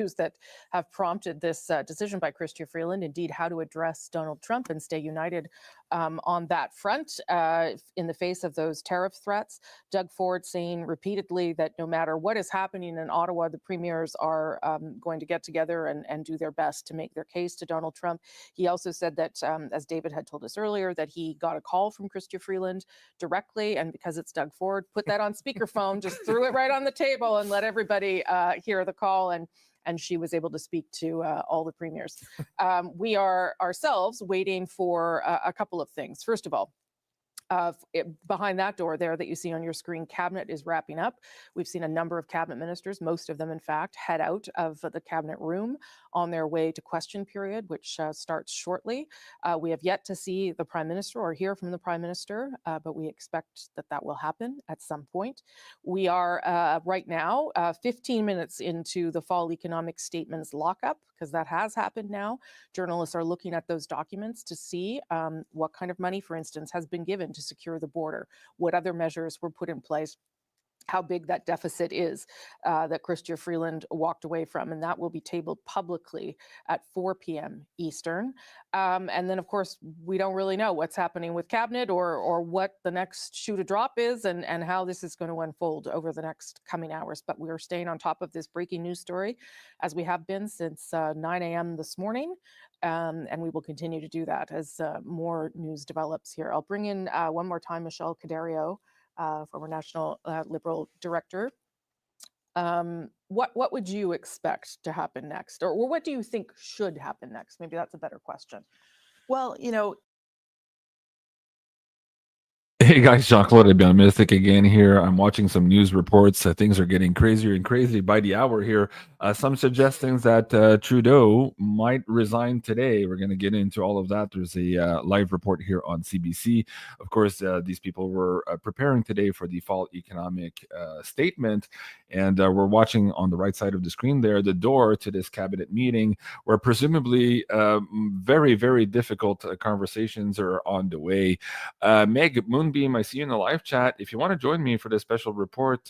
issues that have prompted this decision by Chrystia Freeland, indeed how to address Donald Trump and stay united on that front in the face of those tariff threats. Doug Ford saying repeatedly that no matter what is happening in Ottawa, the premiers are going to get together and do their best to make their case to Donald Trump. He also said that, as David had told us earlier, that he got a call from Chrystia Freeland directly, and because it's Doug Ford, put that on speakerphone, just threw it right on the table and let everybody hear the call, and she was able to speak to all the premiers. We are ourselves waiting for a couple of things. First of all, behind that door there that you see on your screen, cabinet is wrapping up. We've seen a number of cabinet ministers, most of them in fact, head out of the cabinet room on their way to question period, which starts shortly. We have yet to see the prime minister or hear from the prime minister, but we expect that that will happen at some point. We are right now 15 minutes into the fall economic statements lockup, because that has happened now. Journalists are looking at those documents to see what kind of money, for instance, has been given to secure the border, what other measures were put in place, how big that deficit is that Chrystia Freeland walked away from, and that will be tabled publicly at 4 p.m. Eastern. And then, of course, we don't really know what's happening with cabinet or what the next shoe to drop is and how this is going to unfold over the next coming hours. But we are staying on top of this breaking news story, as we have been since 9 a.m. this morning. And we will continue to do that as more news develops here. I'll bring in one more time Michelle Cadario, former National Liberal Director. What would you expect to happen next? Or what do you think should happen next? Maybe that's a better question. Well, you know, Hey guys, Jean-Claude Mystic again here. I'm watching some news reports. Things are getting crazier and crazier by the hour here. Some suggesting that Trudeau might resign today. We're going to get into all of that. There's a live report here on CBC. Of course, these people were preparing today for the fall economic statement. And we're watching on the right side of the screen there, the door to this cabinet meeting, where presumably very, very difficult conversations are on the way. Meg Moonbeam, I see you in the live chat. If you want to join me for this special report,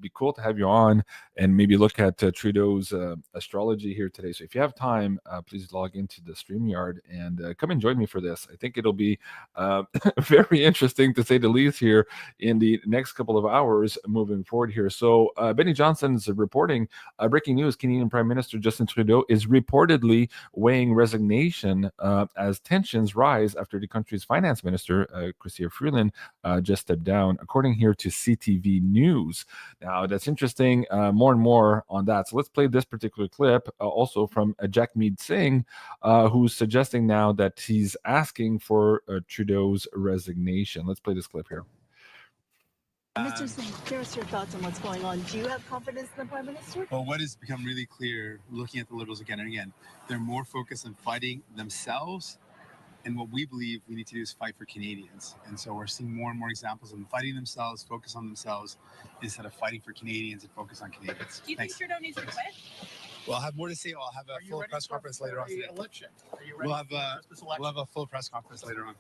be cool to have you on and maybe look at Trudeau's astrology here today. So if you have time, please log into the StreamYard and come and join me for this. I think it'll be very interesting, to say the least, here in the next couple of hours moving forward here. So Benny Johnson's reporting, breaking news, Canadian Prime Minister Justin Trudeau is reportedly weighing resignation as tensions rise after the country's finance minister, Chrystia Freeland, just stepped down, according here to CTV News. Now, that's interesting. More and more on that. So let's play this particular clip also from Jagmeet Singh, who's suggesting now that he's asking for Trudeau's resignation. Let's play this clip here. Mr. Singh, share us your thoughts on what's going on. Do you have confidence in the Prime Minister? Well, what has become really clear, looking at the Liberals again and again, they're more focused on fighting themselves. And what we believe we need to do is fight for Canadians. And so we're seeing more and more examples of them fighting themselves, focus on themselves, instead of fighting for Canadians and focus on Canadians. Do you think Trudeau needs to quit? Well, I'll have more to say. I'll have a full press conference later on today. Election? Are you ready We'll have a full press conference later on.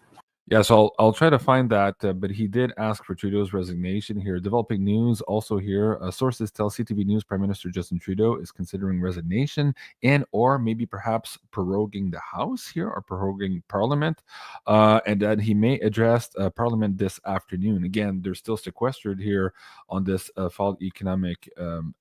Yeah, so I'll try to find that, but he did ask for Trudeau's resignation here. Developing news also here. Sources tell CTV News Prime Minister Justin Trudeau is considering resignation and or maybe perhaps proroguing the House here or proroguing Parliament, and that he may address Parliament this afternoon. Again, they're still sequestered here on this fall economic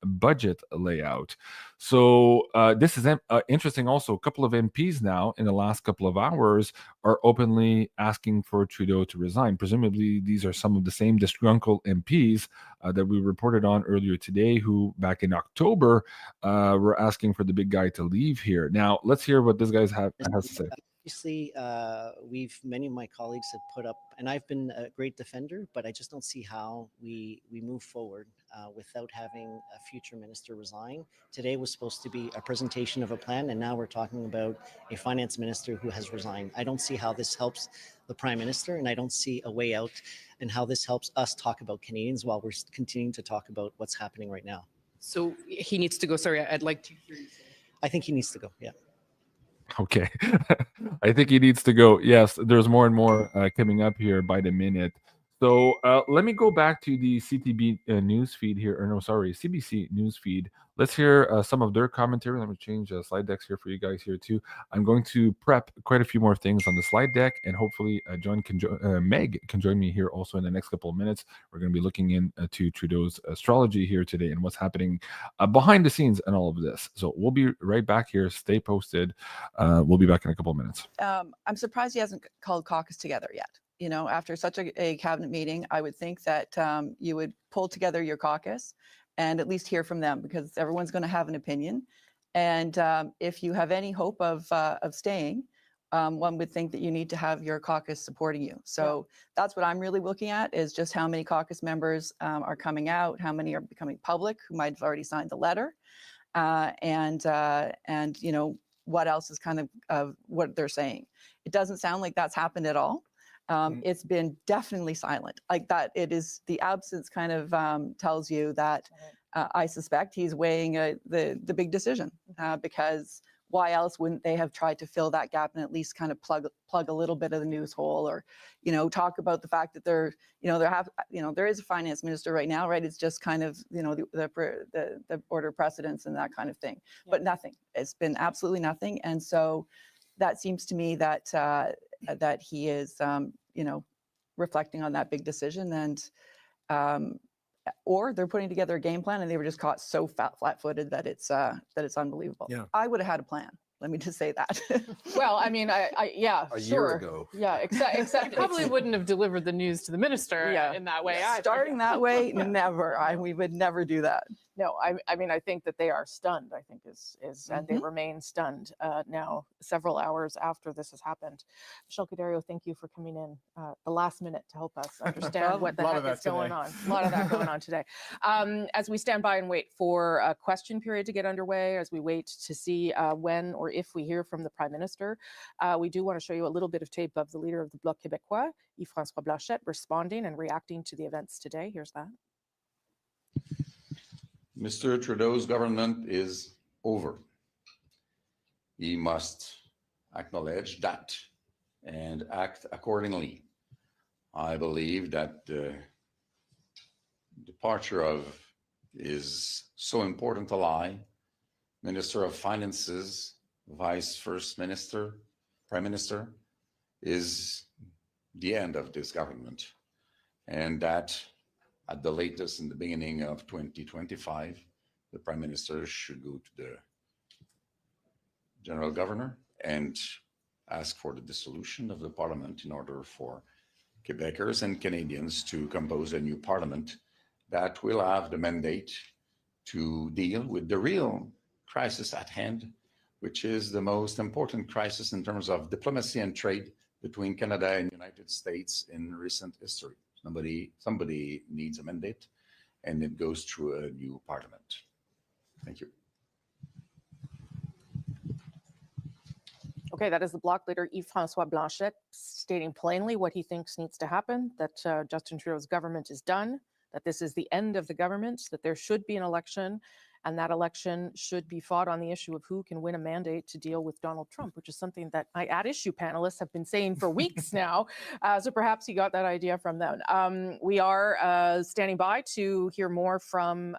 budget layout. So this is interesting also. A couple of MPs now in the last couple of hours are openly asking for Trudeau to resign. Presumably, these are some of the same disgruntled MPs that we reported on earlier today, who back in October were asking for the big guy to leave here. Now, let's hear what this guy has to say. Obviously, many of my colleagues have put up, and I've been a great defender, but I just don't see how we move forward without having a future minister resign. Today was supposed to be a presentation of a plan, and now we're talking about a finance minister who has resigned. I don't see how this helps the prime minister, and I don't see a way out and how this helps us talk about Canadians while we're continuing to talk about what's happening right now. So he needs to go. Sorry, I'd like to hear you say. I think he needs to go, yeah. Okay. I think he needs to go. Yes, there's more and more coming up here by the minute. So let me go back to the CTB news feed here, or no, sorry, CBC news feed. Let's hear some of their commentary. Let me change slide decks here for you guys here too. I'm going to prep quite a few more things on the slide deck, and hopefully Meg can join me here also in the next couple of minutes. We're going to be looking into Trudeau's astrology here today and what's happening behind the scenes and all of this. So we'll be right back here. Stay posted. We'll be back in a couple of minutes. I'm surprised he hasn't called caucus together yet. You know, after such a cabinet meeting, I would think that you would pull together your caucus and at least hear from them, because everyone's going to have an opinion. And if you have any hope of staying, one would think that you need to have your caucus supporting you. So that's what I'm really looking at, is just how many caucus members are coming out, how many are becoming public, who might have already signed the letter, and you know, what else is kind of what they're saying. It doesn't sound like that's happened at all. It's been definitely silent, like that. It is the absence kind of tells you that I suspect he's weighing the big decision, because why else wouldn't they have tried to fill that gap and at least kind of plug a little bit of the news hole, or, you know, talk about the fact that there is a finance minister right now, right? It's just kind of, you know, the order of precedence and that kind of thing, but nothing. It's been absolutely nothing, and so that seems to me that that he is, you know, reflecting on that big decision, and or they're putting together a game plan and they were just caught so flat-footed that it's unbelievable. Yeah. I would have had a plan. Let me just say that. Well, I mean, yeah, A sure. year ago. Yeah, exactly. He probably wouldn't have delivered the news to the minister in that way. either. Starting that way, never. We would never do that. No, I mean, I think that they are stunned, I think is and they remain stunned now, several hours after this has happened. Michelle Cadario, thank you for coming in the last minute to help us understand what the heck is going on. A lot of that going on today. As we stand by and wait for a question period to get underway, as we wait to see when or if we hear from the Prime Minister, we do want to show you a little bit of tape of the leader of the Bloc Québécois, Yves-François Blanchet, responding and reacting to the events today. Here's that. Mr. Trudeau's government is over. He must acknowledge that and act accordingly. I believe that the departure of his so important ally, Minister of Finances, Vice First Minister, Prime Minister, is the end of this government, and that at the latest in the beginning of 2025, the Prime Minister should go to the General Governor and ask for the dissolution of the Parliament in order for Quebecers and Canadians to compose a new Parliament that will have the mandate to deal with the real crisis at hand, which is the most important crisis in terms of diplomacy and trade between Canada and the United States in recent history. Somebody needs a mandate, and it goes through a new Parliament. Thank you. Okay, that is the Bloc leader Yves-François Blanchet stating plainly what he thinks needs to happen, that Justin Trudeau's government is done, that this is the end of the government, that there should be an election, and that election should be fought on the issue of who can win a mandate to deal with Donald Trump, which is something that my at-issue panelists have been saying for weeks now. So perhaps you got that idea from them. We are standing by to hear more from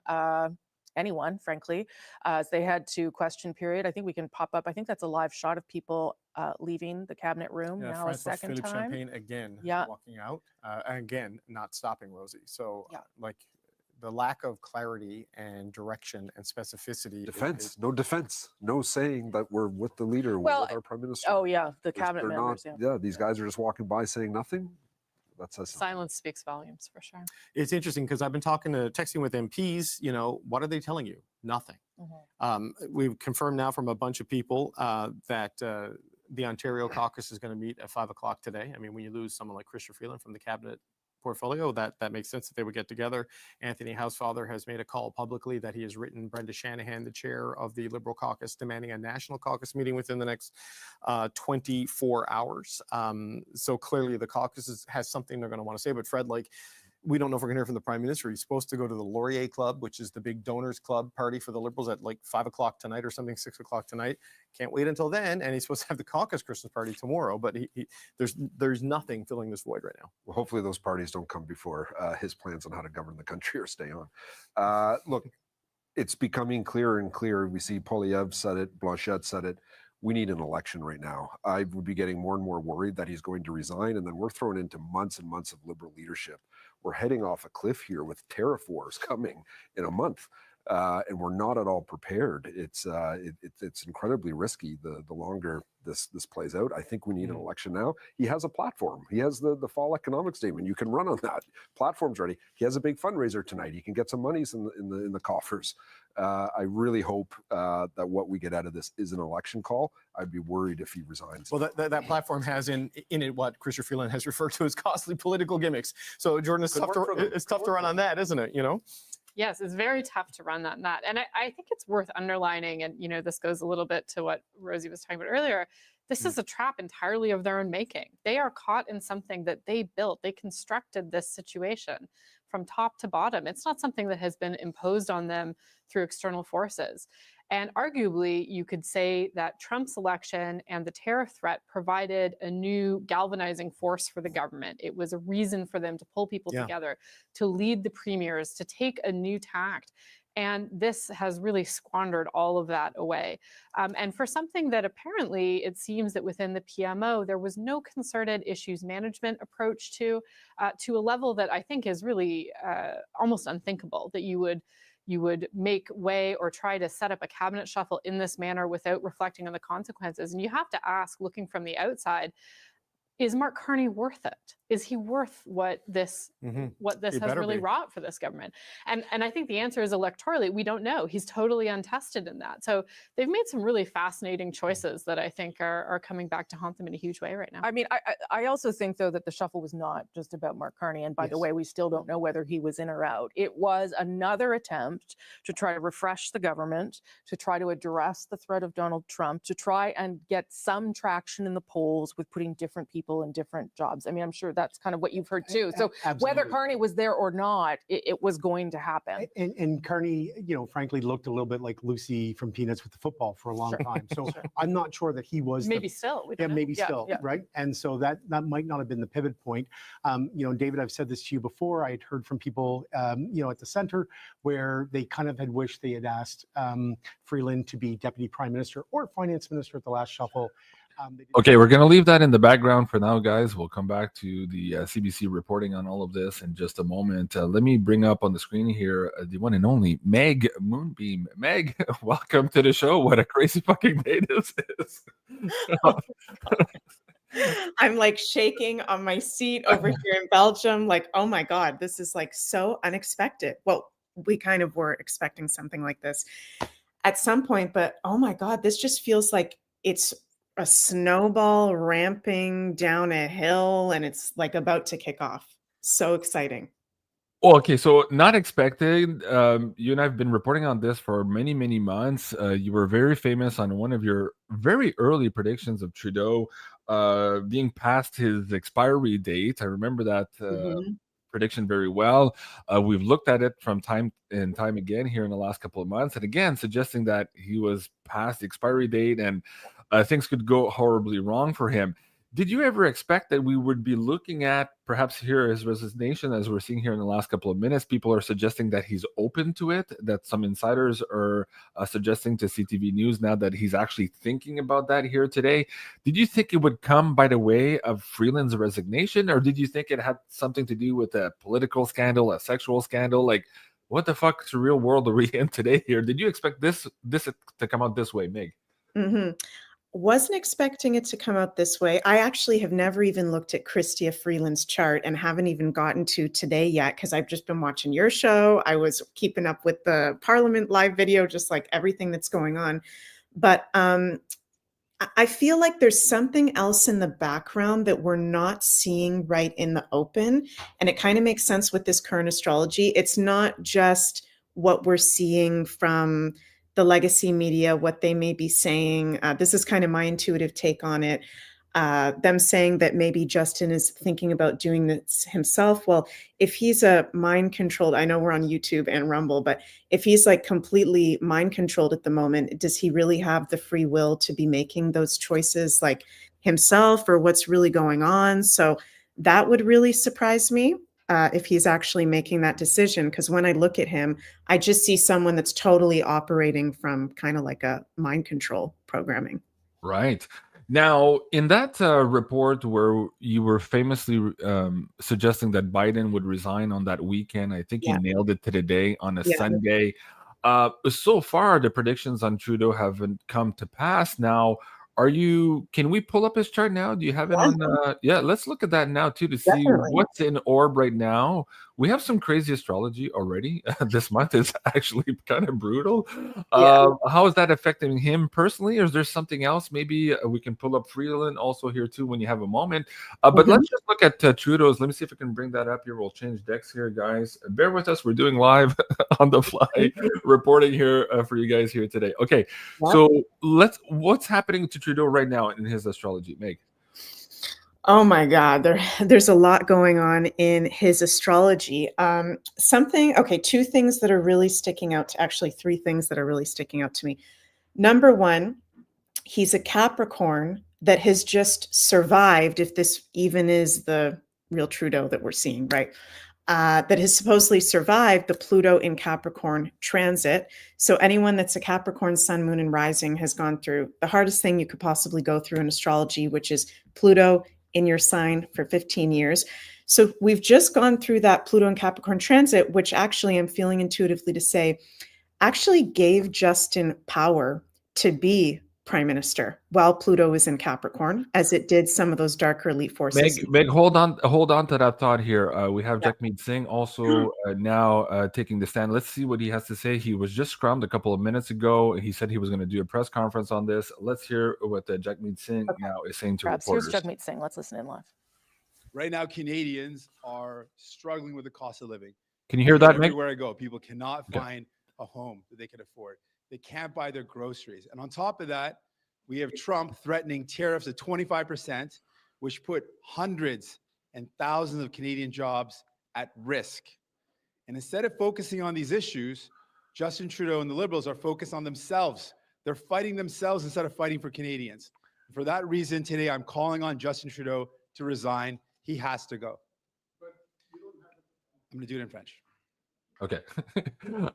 anyone, frankly, as they head to question period. I think we can pop up. I think that's a live shot of people leaving the cabinet room now Francois a second Philippe time. Champagne again Yeah. walking out, and again not stopping Rosie. So like the lack of clarity and direction and specificity. Defense, no defense, no saying that we're with the leader, we're with our prime minister. Oh yeah, the They're cabinet members. Not, these guys are just walking by saying nothing. That says something. Silence speaks volumes for sure. It's interesting because I've been texting with MPs. You know, what are they telling you? Nothing. We've confirmed now from a bunch of people that the Ontario Caucus is going to meet at 5 o'clock today. I mean, when you lose someone like Chrystia Freeland from the cabinet portfolio, that makes sense that they would get together. Anthony Housefather has made a call publicly that he has written Brenda Shanahan, the chair of the Liberal caucus, demanding a national caucus meeting within the next 24 hours. So clearly the caucus has something they're going to want to say. But Fred, like, we don't know if we're going to hear from the Prime Minister. He's supposed to go to the Laurier Club, which is the big donors club party for the Liberals at like 5 o'clock tonight or something, 6 o'clock tonight. Can't wait until then. And he's supposed to have the Caucus Christmas party tomorrow, but there's nothing filling this void right now. Well, hopefully those parties don't come before his plans on how to govern the country or stay on. Look, it's becoming clearer and clearer. We see Poilievre said it, Blanchet said it. We need an election right now. I would be getting more and more worried that he's going to resign, and then we're thrown into months and months of Liberal leadership. We're heading off a cliff here with tariff wars coming in a month, and we're not at all prepared. It's incredibly risky the longer this plays out. I think we need an election now. He has a platform. He has the fall economic statement. You can run on that. Platform's ready. He has a big fundraiser tonight. He can get some monies in the coffers. I really hope that what we get out of this is an election call. I'd be worried if he resigns. Well, that platform has in it what Chrystia Freeland has referred to as costly political gimmicks. So, Jordan, it's tough to run on that, isn't it? You know? Yes, it's very tough to run that. And I think it's worth underlining, and this goes a little bit to what Rosie was talking about earlier. This is a trap entirely of their own making. They are caught in something that they built. They constructed this situation from top to bottom. It's not something that has been imposed on them through external forces. And arguably, you could say that Trump's election and the tariff threat provided a new galvanizing force for the government. It was a reason for them to pull people together, to lead the premiers, to take a new tact. And this has really squandered all of that away. And for something that apparently it seems that within the PMO, there was no concerted issues management approach to a level that I think is really almost unthinkable, that you would make way or try to set up a cabinet shuffle in this manner without reflecting on the consequences. And you have to ask, looking from the outside, is Mark Carney worth it? Is he worth what this has really wrought for this government? And I think the answer is electorally, we don't know. He's totally untested in that. So they've made some really fascinating choices that I think are coming back to haunt them in a huge way right now. I mean, I also think, though, that the shuffle was not just about Mark Carney. And by the way, we still don't know whether he was in or out. It was another attempt to try to refresh the government, to try to address the threat of Donald Trump, to try and get some traction in the polls with putting different people in different jobs. I mean, I'm sure that's kind of what you've heard too. So whether Carney was there or not, it was going to happen. And Carney, frankly, looked a little bit like Lucy from Peanuts with the football for a long time. So I'm not sure that he was maybe still. Right. And so that might not have been the pivot point. David, I've said this to you before. I had heard from people, at the center where they kind of had wished they had asked Freeland to be deputy prime minister or finance minister at the last shuffle. Okay, we're going to leave that in the background for now, guys. We'll come back to the CBC reporting on all of this in just a moment. Let me bring up on the screen here the one and only Meg Moonbeam. Meg, welcome to the show. What a crazy fucking day this is. I'm like shaking on my seat over here in Belgium. Like, oh my God, this is like so unexpected. Well, we kind of were expecting something like this at some point, but oh my God, this just feels like it's a snowball ramping down a hill and it's like about to kick off. So exciting. Well, okay, so not expected. You and I have been reporting on this for many, many months. You were very famous on one of your very early predictions of Trudeau being past his expiry date. I remember that prediction very well. We've looked at it from time and time again here in the last couple of months, and again suggesting that he was past the expiry date and things could go horribly wrong for him. Did you ever expect that we would be looking at perhaps here his resignation, as we're seeing here in the last couple of minutes? People are suggesting that he's open to it, that some insiders are suggesting to CTV News now that he's actually thinking about that here today. Did you think it would come by the way of Freeland's resignation, or did you think it had something to do with a political scandal, a sexual scandal? Like, what the fuck real world are we in today here? Did you expect this to come out this way, Meg? Wasn't expecting it to come out this way. I actually have never even looked at Chrystia Freeland's chart and haven't even gotten to today yet because I've just been watching your show. I was keeping up with the Parliament live video, just like everything that's going on. But I feel like there's something else in the background that we're not seeing right in the open. And it kind of makes sense with this current astrology. It's not just what we're seeing from the legacy media, what they may be saying. This is kind of my intuitive take on it. them saying that maybe Justin is thinking about doing this himself. Well, if he's a mind controlled, I know we're on YouTube and Rumble, but if he's like completely mind controlled at the moment, does he really have the free will to be making those choices like himself, or what's really going on? So that would really surprise me if he's actually making that decision. Because when I look at him, I just see someone that's totally operating from kind of like a mind control programming. Right. Now, in that report where you were famously suggesting that Biden would resign on that weekend, I think Yeah. you nailed it to the day on a Yeah. Sunday. So far, the predictions on Trudeau haven't come to pass. Now, can we pull up his chart now? Do you have it on? Yeah, let's look at that now too to see Definitely. what's in orb right now. We have some crazy astrology already. This month is actually kind of brutal. How is that affecting him personally? Or is there something else? Maybe we can pull up Freeland also here too when you have a moment. But let's just look at Trudeau's. Let me see if I can bring that up here. We'll change decks here, guys. Bear with us. We're doing live on the fly reporting here for you guys here today. Okay, so what's happening to Trudeau right now in his astrology, Meg? Oh my God, there's a lot going on in his astrology. Two things that are really sticking out, actually 3 things that are really sticking out to me. Number 1, he's a Capricorn that has just survived, if this even is the real Trudeau that we're seeing, right? That has supposedly survived the Pluto in Capricorn transit. So anyone that's a Capricorn sun, moon, and rising has gone through the hardest thing you could possibly go through in astrology, which is Pluto in your sign for 15 years. So we've just gone through that Pluto and Capricorn transit, which actually I'm feeling intuitively to say actually gave Justin power to be prime minister while Pluto is in Capricorn, as it did some of those darker elite forces. Meg, hold on to that thought here. We have Jagmeet Singh also now taking the stand. Let's see what he has to say. He was just scrummed a couple of minutes ago. He said he was going to do a press conference on this. Let's hear what Jagmeet Singh now is saying to reporters. Here's Jagmeet Singh. Let's listen in live. Right now, Canadians are struggling with the cost of living. Can you hear that, Meg? Everywhere I go, people cannot find a home that they can afford. They can't buy their groceries. And on top of that, we have Trump threatening tariffs at 25%, which put hundreds and thousands of Canadian jobs at risk. And instead of focusing on these issues, Justin Trudeau and the Liberals are focused on themselves. They're fighting themselves instead of fighting for Canadians. For that reason, today I'm calling on Justin Trudeau to resign. He has to go. I'm going to do it in French. Okay.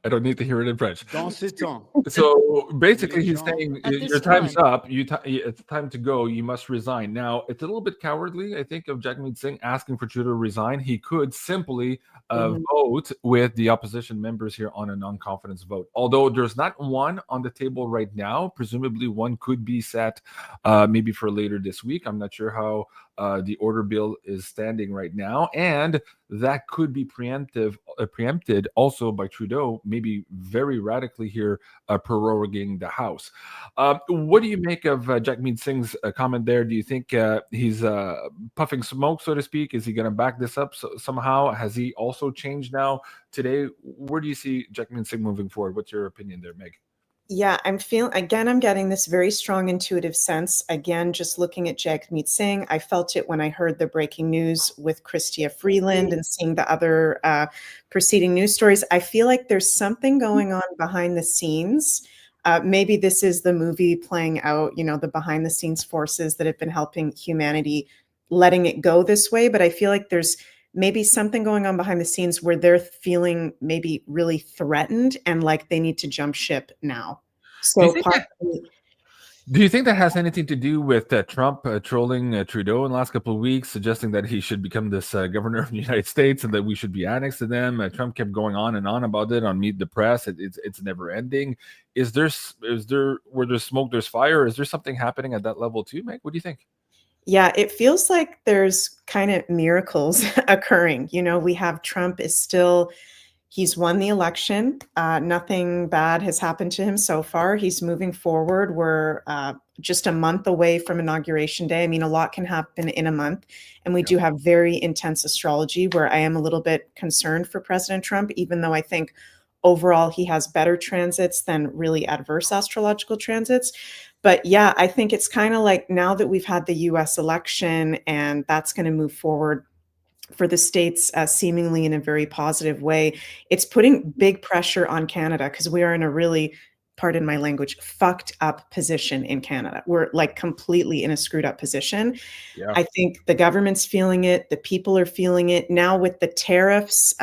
I don't need to hear it in French. Dans ce temps. So basically, he's saying At your this time's time. up. It's time to go. You must resign. Now, it's a little bit cowardly, I think, of Jagmeet Singh asking for Trudeau to resign. He could simply vote with the opposition members here on a non-confidence vote. Although there's not one on the table right now. Presumably, one could be set maybe for later this week. I'm not sure how the order bill is standing right now, and that could be preempted also by Trudeau, maybe very radically here, proroguing the House. What do you make of Jagmeet Singh's comment there? Do you think he's puffing smoke, so to speak? Is he going to back this up somehow? Has he also changed now today? Where do you see Jagmeet Singh moving forward? What's your opinion there, Meg? Yeah, I'm getting this very strong intuitive sense. Again, just looking at Jagmeet Singh, I felt it when I heard the breaking news with Freeland and seeing the other preceding news stories. I feel like there's something going on behind the scenes. Maybe this is the movie playing out, the behind the scenes forces that have been helping humanity, letting it go this way. But I feel like there's maybe something going on behind the scenes where they're feeling maybe really threatened and like they need to jump ship now. So do you think that has anything to do with Trump trolling Trudeau in the last couple of weeks, suggesting that he should become this governor of the United States and that we should be annexed to them? Trump kept going on and on about it on Meet the Press. It's never ending. Where there's smoke, there's fire? Is there something happening at that level too, Meg? What do you think? Yeah, it feels like there's kind of miracles occurring. We have Trump he's won the election. Nothing bad has happened to him so far. He's moving forward. We're just a month away from Inauguration Day. I mean, a lot can happen in a month. And we do have very intense astrology where I am a little bit concerned for President Trump, even though I think overall he has better transits than really adverse astrological transits. But yeah, I think it's kind of like now that we've had the US election and that's going to move forward for the states seemingly in a very positive way, it's putting big pressure on Canada because we are in a really, pardon my language, fucked up position in Canada. We're like completely in a screwed up position. Yeah. I think the government's feeling it. The people are feeling it now with the tariffs,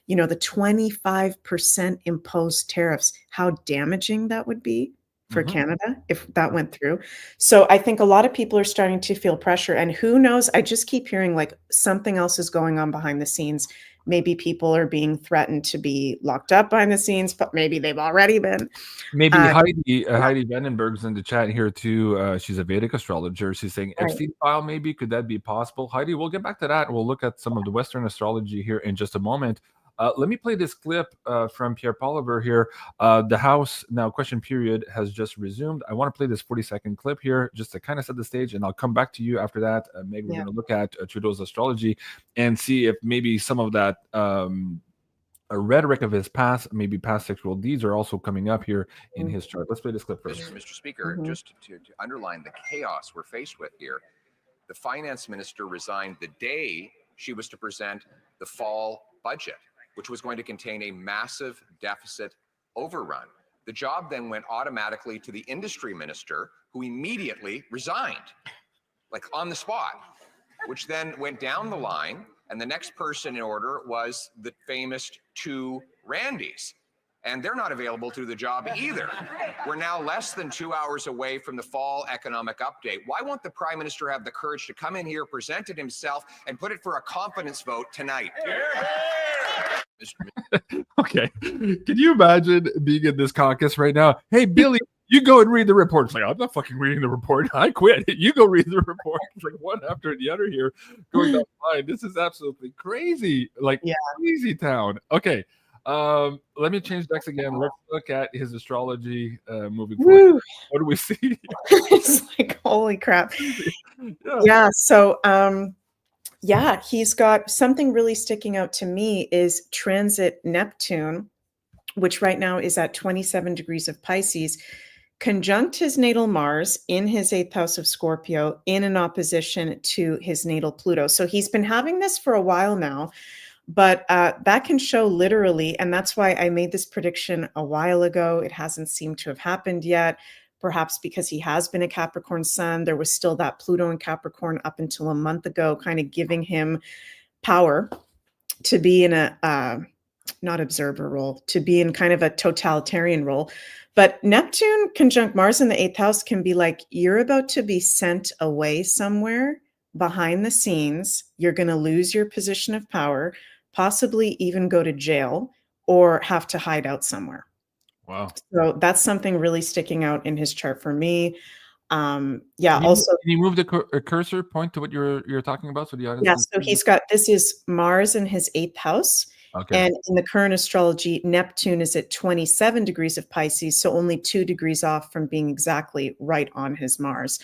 you know, the 25% imposed tariffs, how damaging that would be for Canada if that went through. So I think a lot of people are starting to feel pressure, and who knows, I just keep hearing like something else is going on behind the scenes. Maybe people are being threatened to be locked up behind the scenes, but maybe they've already been. Maybe Heidi Vandenberg's in the chat here too. She's a Vedic astrologer. She's saying Right. Epstein file, maybe. Could that be possible? Heidi, we'll get back to that. We'll look at some of the Western astrology here in just a moment. Let me play this clip from Pierre Poilievre here. The House now question period has just resumed. I want to play this 40-second clip here just to kind of set the stage, and I'll come back to you after that. Meg, we're going to look at Trudeau's astrology and see if maybe some of that a rhetoric of his past, maybe past sexual deeds, are also coming up here in his chart. Let's play this clip first. Mr. Speaker, just to underline the chaos we're faced with here, the finance minister resigned the day she was to present the fall budget, which was going to contain a massive deficit overrun. The job then went automatically to the industry minister, who immediately resigned, like on the spot, which then went down the line. And the next person in order was the famous two Randys. And they're not available to do the job either. We're now less than 2 hours away from the fall economic update. Why won't the Prime Minister have the courage to come in here, present it himself, and put it for a confidence vote tonight? Okay. Can you imagine being in this caucus right now? Hey, Billy, you go and read the report. It's like, I'm not fucking reading the report. I quit. You go read the report. It's like one after the other here going down the line. This is absolutely crazy. Like crazy town. Okay. Let me change decks again. Let's look at his astrology moving forward. What do we see? It's like, holy crap. Yeah. So, yeah, he's got something really sticking out to me is transit Neptune, which right now is at 27 degrees of Pisces, conjunct his natal Mars in his 8th house of Scorpio in an opposition to his natal Pluto. So he's been having this for a while now, but that can show literally, and that's why I made this prediction a while ago. It hasn't seemed to have happened yet, perhaps because he has been a Capricorn sun. There was still that Pluto in Capricorn up until a month ago, kind of giving him power to be in a not observer role, to be in kind of a totalitarian role. But Neptune conjunct Mars in the 8th house can be like, you're about to be sent away somewhere behind the scenes. You're going to lose your position of power, possibly even go to jail or have to hide out somewhere. Wow. So that's something really sticking out in his chart for me. Yeah. Can Also, you move the cursor point to what you're talking about? So the audience. yeah. So he's got, this is Mars in his 8th house. Okay. And in the current astrology, Neptune is at 27 degrees of Pisces, so only 2 degrees off from being exactly right on his Mars.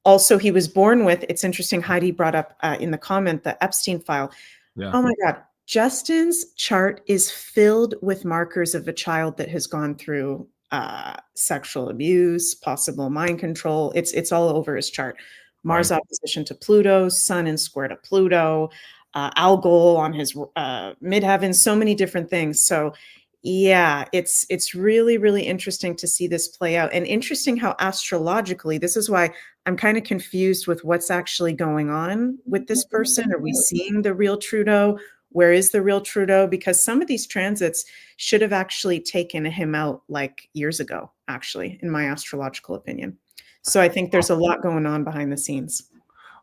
Also, he was born with, it's interesting, Heidi brought up in the comment, the Epstein file. Yeah. Oh my God. Justin's chart is filled with markers of a child that has gone through sexual abuse, possible mind control. It's all over his chart. Mars opposition to Pluto, Sun in square to Pluto, Algol on his midheaven, so many different things. So yeah, it's really, really interesting to see this play out, and interesting how astrologically, this is why I'm kind of confused with what's actually going on with this person. Are we seeing the real Trudeau? Where is the real Trudeau? Because some of these transits should have actually taken him out like years ago, actually, in my astrological opinion. So I think there's a lot going on behind the scenes.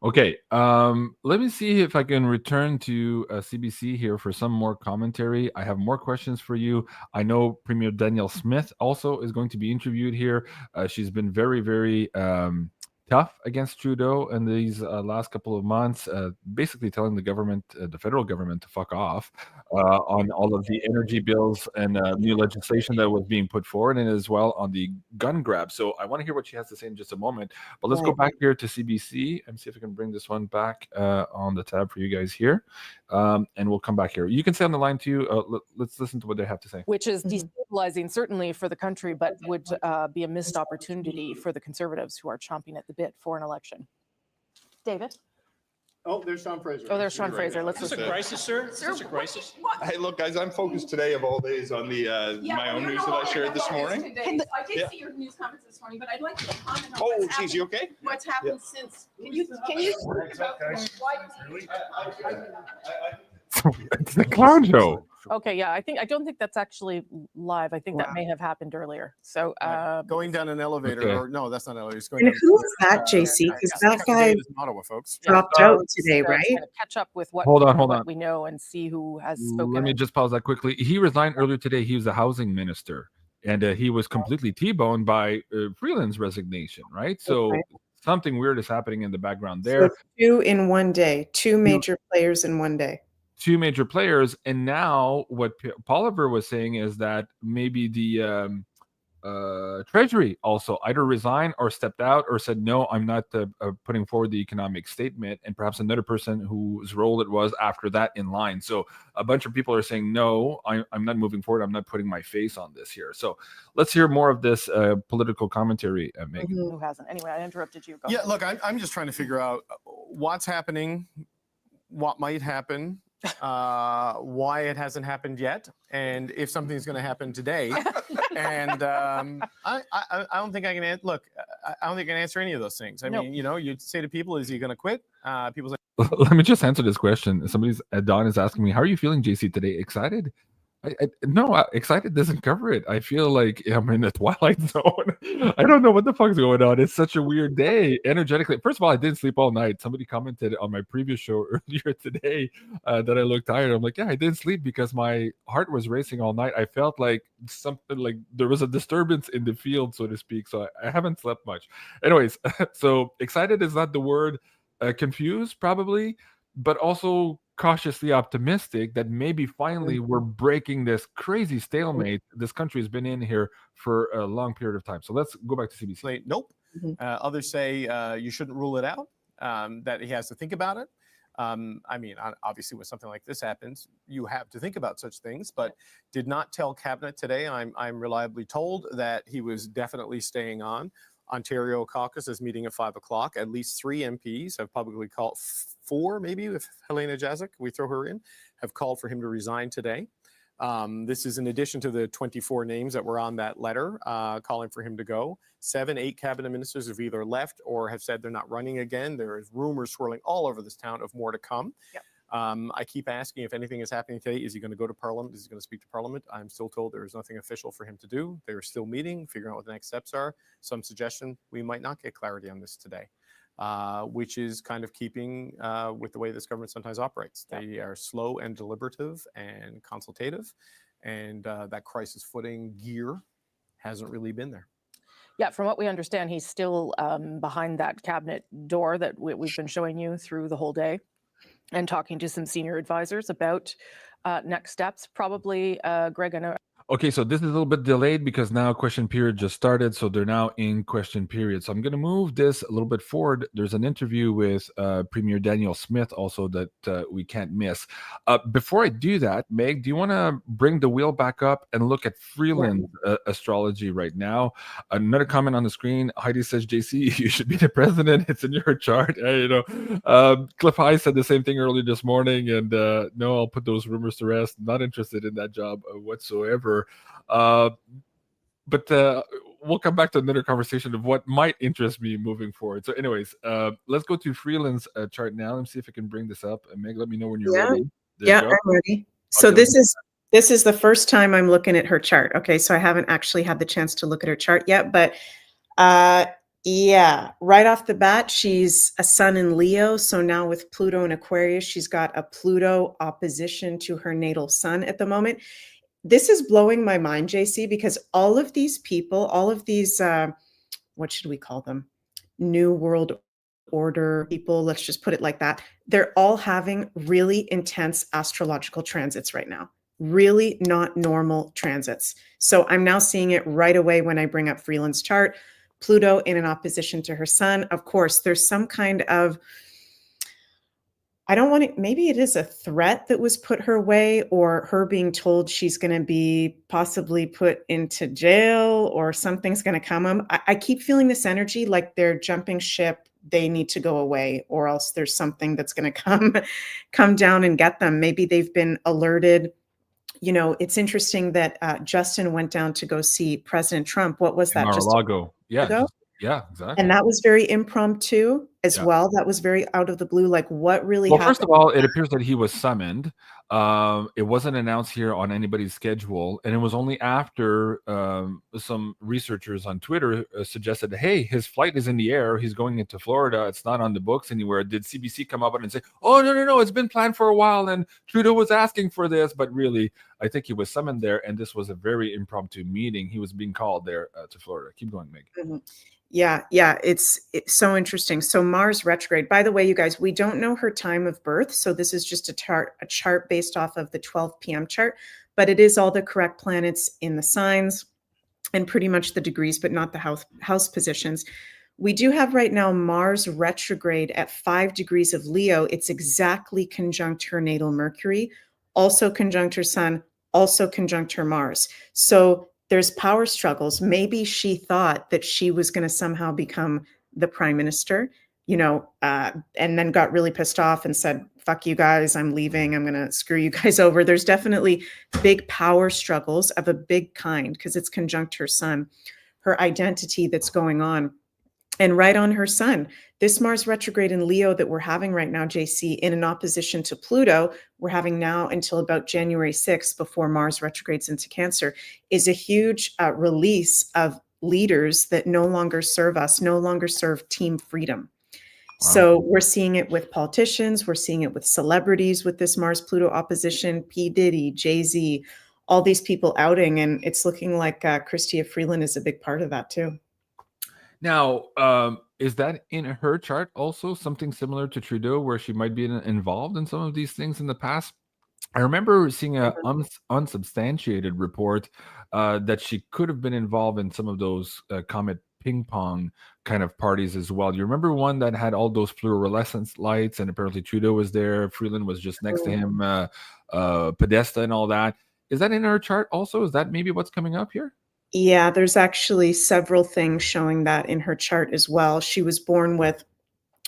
Okay, let me see if I can return to CBC here for some more commentary. I have more questions for you. I know Premier Danielle Smith also is going to be interviewed here. She's been very, very tough against Trudeau in these last couple of months, basically telling the government, the federal government, to fuck off on all of the energy bills and new legislation that was being put forward, and as well on the gun grab. So I want to hear what she has to say in just a moment. But let's go back here to CBC and see if I can bring this one back on the tab for you guys here. and we'll come back here. You can stay on the line too. Let's listen to what they have to say. Which is destabilizing, certainly for the country, but would be a missed opportunity for the Conservatives who are chomping at the bit for an election. David? Oh, there's Sean Fraser. Oh, there's Sean Fraser. Let's Is this listen. a crisis, sir? Is this a crisis? Hey, look, guys, I'm focused today of all days on the my own news that I shared this morning. I did see your news conference this morning, but I'd like you to comment on Oh, geez, you okay? what's happened since. Can you speak about why It's the clown show. Okay, yeah, I don't think that's actually live. I think that may have happened earlier. So Going down an elevator, Okay. or no, that's not an elevator. It's going And down who's that, JC? Because that guy It's in Ottawa, folks. dropped out today, kind right? of catch up with what, Hold on. what we know and see who has spoken. Let me just pause that quickly. He resigned earlier today. He was a housing minister, and he was completely T-boned by Freeland's resignation, right? So Okay. something weird is happening in the background So there. 2 in one day, 2 major players in one day. Two major players, and now what Poilievre was saying is that maybe the Treasury also either resigned or stepped out or said, no, I'm not putting forward the economic statement, and perhaps another person whose role it was after that in line. So a bunch of people are saying, no, I'm not moving forward. I'm not putting my face on this here. So let's hear more of this political commentary, Megan. Who hasn't? Anyway, I interrupted you. Go Yeah, ahead. look, I'm just trying to figure out what's happening, what might happen, why it hasn't happened yet, and if something's going to happen today. And I don't think I can look. I don't think I can answer any of those things. I mean, you know, you say to people, "Is he going to quit?" People say, Let me just answer this question. Don is asking me, how are you feeling, JC, today? Excited? No, excited doesn't cover it. I feel like I'm in the Twilight Zone. I don't know what the fuck's going on. It's such a weird day. Energetically, first of all, I didn't sleep all night. Somebody commented on my previous show earlier today that I looked tired. I'm like, yeah, I didn't sleep because my heart was racing all night. I felt like something like there was a disturbance in the field, so to speak. So I haven't slept much. Anyways, so excited is not the word. Confused, probably, but also cautiously optimistic that maybe finally we're breaking this crazy stalemate this country has been in here for a long period of time. So let's go back to CBC. nope. Others say you shouldn't rule it out, that he has to think about it. I mean, obviously, when something like this happens, you have to think about such things, but did not tell cabinet today. I'm reliably told that he was definitely staying on. Ontario Caucus is meeting at 5 o'clock. At least 3 MPs have publicly called, 4 maybe, if Helena Jazik, we throw her in, have called for him to resign today. This is in addition to the 24 names that were on that letter calling for him to go. 7, 8 cabinet ministers have either left or have said they're not running again. There is rumors swirling all over this town of more to come. Yep. I keep asking if anything is happening today. Is he going to go to Parliament? Is he going to speak to Parliament? I'm still told there is nothing official for him to do. They're still meeting, figuring out what the next steps are. Some suggestion we might not get clarity on this today, which is kind of keeping with the way this government sometimes operates. They are slow and deliberative and consultative, and that crisis footing gear hasn't really been there. Yeah, from what we understand, he's still behind that cabinet door that we've been showing you through the whole day, and talking to some senior advisors about next steps. Probably, Greg, I know. Okay, so this is a little bit delayed because now question period just started. So they're now in question period. So I'm going to move this a little bit forward. There's an interview with Premier Danielle Smith also that we can't miss. Before I do that, Meg, do you want to bring the wheel back up and look at Freeland astrology right now? Another comment on the screen. Heidi says, JC, you should be the president. It's in your chart. Cliff High said the same thing earlier this morning. And no, I'll put those rumors to rest. Not interested in that job whatsoever. But we'll come back to another conversation of what might interest me moving forward. So anyways, let's go to Freeland's chart now. Let me see if I can bring this up. And Meg, let me know when you're ready. Yeah, I'm ready. So this is the first time I'm looking at her chart. Okay, so I haven't actually had the chance to look at her chart yet, but yeah, right off the bat, she's a sun in Leo. So now with Pluto and Aquarius, she's got a Pluto opposition to her natal sun at the moment. This is blowing my mind, JC, because all of these people, all of these, what should we call them? New World Order people, let's just put it like that. They're all having really intense astrological transits right now. Really not normal transits. So I'm now seeing it right away when I bring up Freeland's chart. Pluto in an opposition to her sun. Of course, there's some kind of, I don't want to, maybe it is a threat that was put her way, or her being told she's going to be possibly put into jail, or something's going to come. I keep feeling this energy like they're jumping ship. They need to go away, or else there's something that's going to come down and get them. Maybe they've been alerted. You know, it's interesting that Justin went down to go see President Trump. What was that? Just a Mar-a-Lago. week Yeah, ago? yeah, exactly. And that was very impromptu as Yeah. well. That was very out of the blue. Like, what really Well, happened? first of all, it appears that he was summoned. It wasn't announced here on anybody's schedule, and it was only after some researchers on Twitter suggested, "Hey, his flight is in the air. He's going into Florida. It's not on the books anywhere." Did CBC come up and say, "Oh, no, it's been planned for a while, and Trudeau was asking for this"? But really, I think he was summoned there, and this was a very impromptu meeting. He was being called there to Florida. Keep going, Meg. Mhm. Yeah, it's so interesting. So Mars retrograde. By the way, you guys, we don't know her time of birth, so this is just a chart based off of the 12 p.m. chart, but it is all the correct planets in the signs and pretty much the degrees, but not the house positions. We do have right now Mars retrograde at 5 degrees of Leo. It's exactly conjunct her natal Mercury, also conjunct her Sun, also conjunct her Mars. So there's power struggles. Maybe she thought that she was going to somehow become the prime minister, you know, and then got really pissed off and said, "Fuck you guys, I'm leaving. I'm going to screw you guys over." There's definitely big power struggles of a big kind because it's conjunct her Sun, her identity that's going on. And right on her Sun, this Mars retrograde in Leo that we're having right now, JC, in an opposition to Pluto, we're having now until about January 6th before Mars retrogrades into Cancer, is a huge release of leaders that no longer serve us, no longer serve team freedom. Wow. So we're seeing it with politicians, we're seeing it with celebrities with this Mars-Pluto opposition, P. Diddy, Jay-Z, all these people outing, and it's looking like Chrystia Freeland is a big part of that too. Now, is that in her chart also something similar to Trudeau, where she might be involved in some of these things in the past? I remember seeing a unsubstantiated report that she could have been involved in some of those comet ping pong kind of parties as well. You remember one that had all those fluorescent lights, and apparently Trudeau was there, Freeland was just next to him, Podesta and all that. Is that in her chart also? Is that maybe what's coming up here? Yeah, there's actually several things showing that in her chart as well. She was born with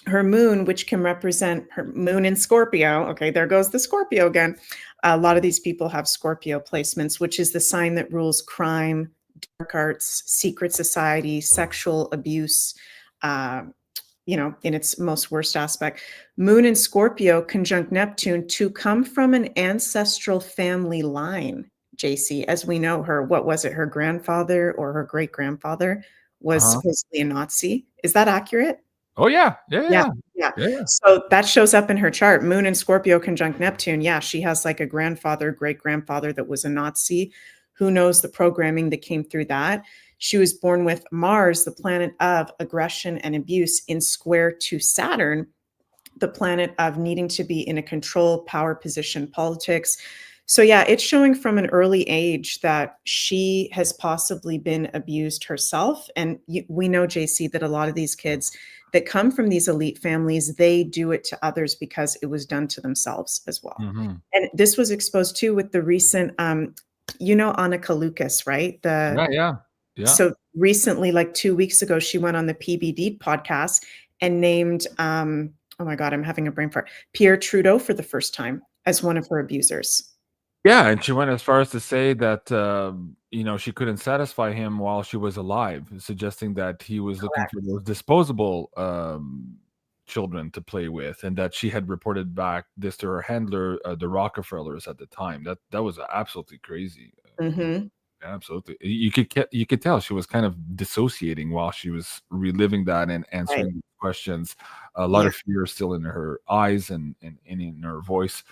her moon, which can represent her moon in Scorpio. Okay, there goes the Scorpio again. A lot of these people have Scorpio placements, which is the sign that rules crime, dark arts, secret society, sexual abuse, you know, in its most worst aspect. Moon in Scorpio conjunct Neptune to come from an ancestral family line. JC, as we know her, what was it? Her grandfather or her great grandfather was supposedly a Nazi. Is that accurate? Oh yeah. Yeah. So that shows up in her chart. Moon in Scorpio conjunct Neptune. Yeah, she has like a grandfather, great grandfather that was a Nazi. Who knows the programming that came through that? She was born with Mars, the planet of aggression and abuse, in square to Saturn, the planet of needing to be in a control, power position, politics. So yeah, it's showing from an early age that she has possibly been abused herself. And we know, JC, that a lot of these kids that come from these elite families, they do it to others because it was done to themselves as well. Mm-hmm. And this was exposed too with the recent, you know, Annika Lucas, right? Yeah. So recently, like 2 weeks ago, she went on the PBD podcast and named, oh my God, I'm having a brain fart, Pierre Trudeau for the first time as one of her abusers. Yeah, and she went as far as to say that you know, she couldn't satisfy him while she was alive, suggesting that he was looking for those disposable children to play with, and that she had reported back this to her handler, the Rockefellers at the time. That was absolutely crazy. Mm-hmm. Absolutely, you could tell she was kind of dissociating while she was reliving that and answering these questions. A lot of fear still in her eyes and in her voice.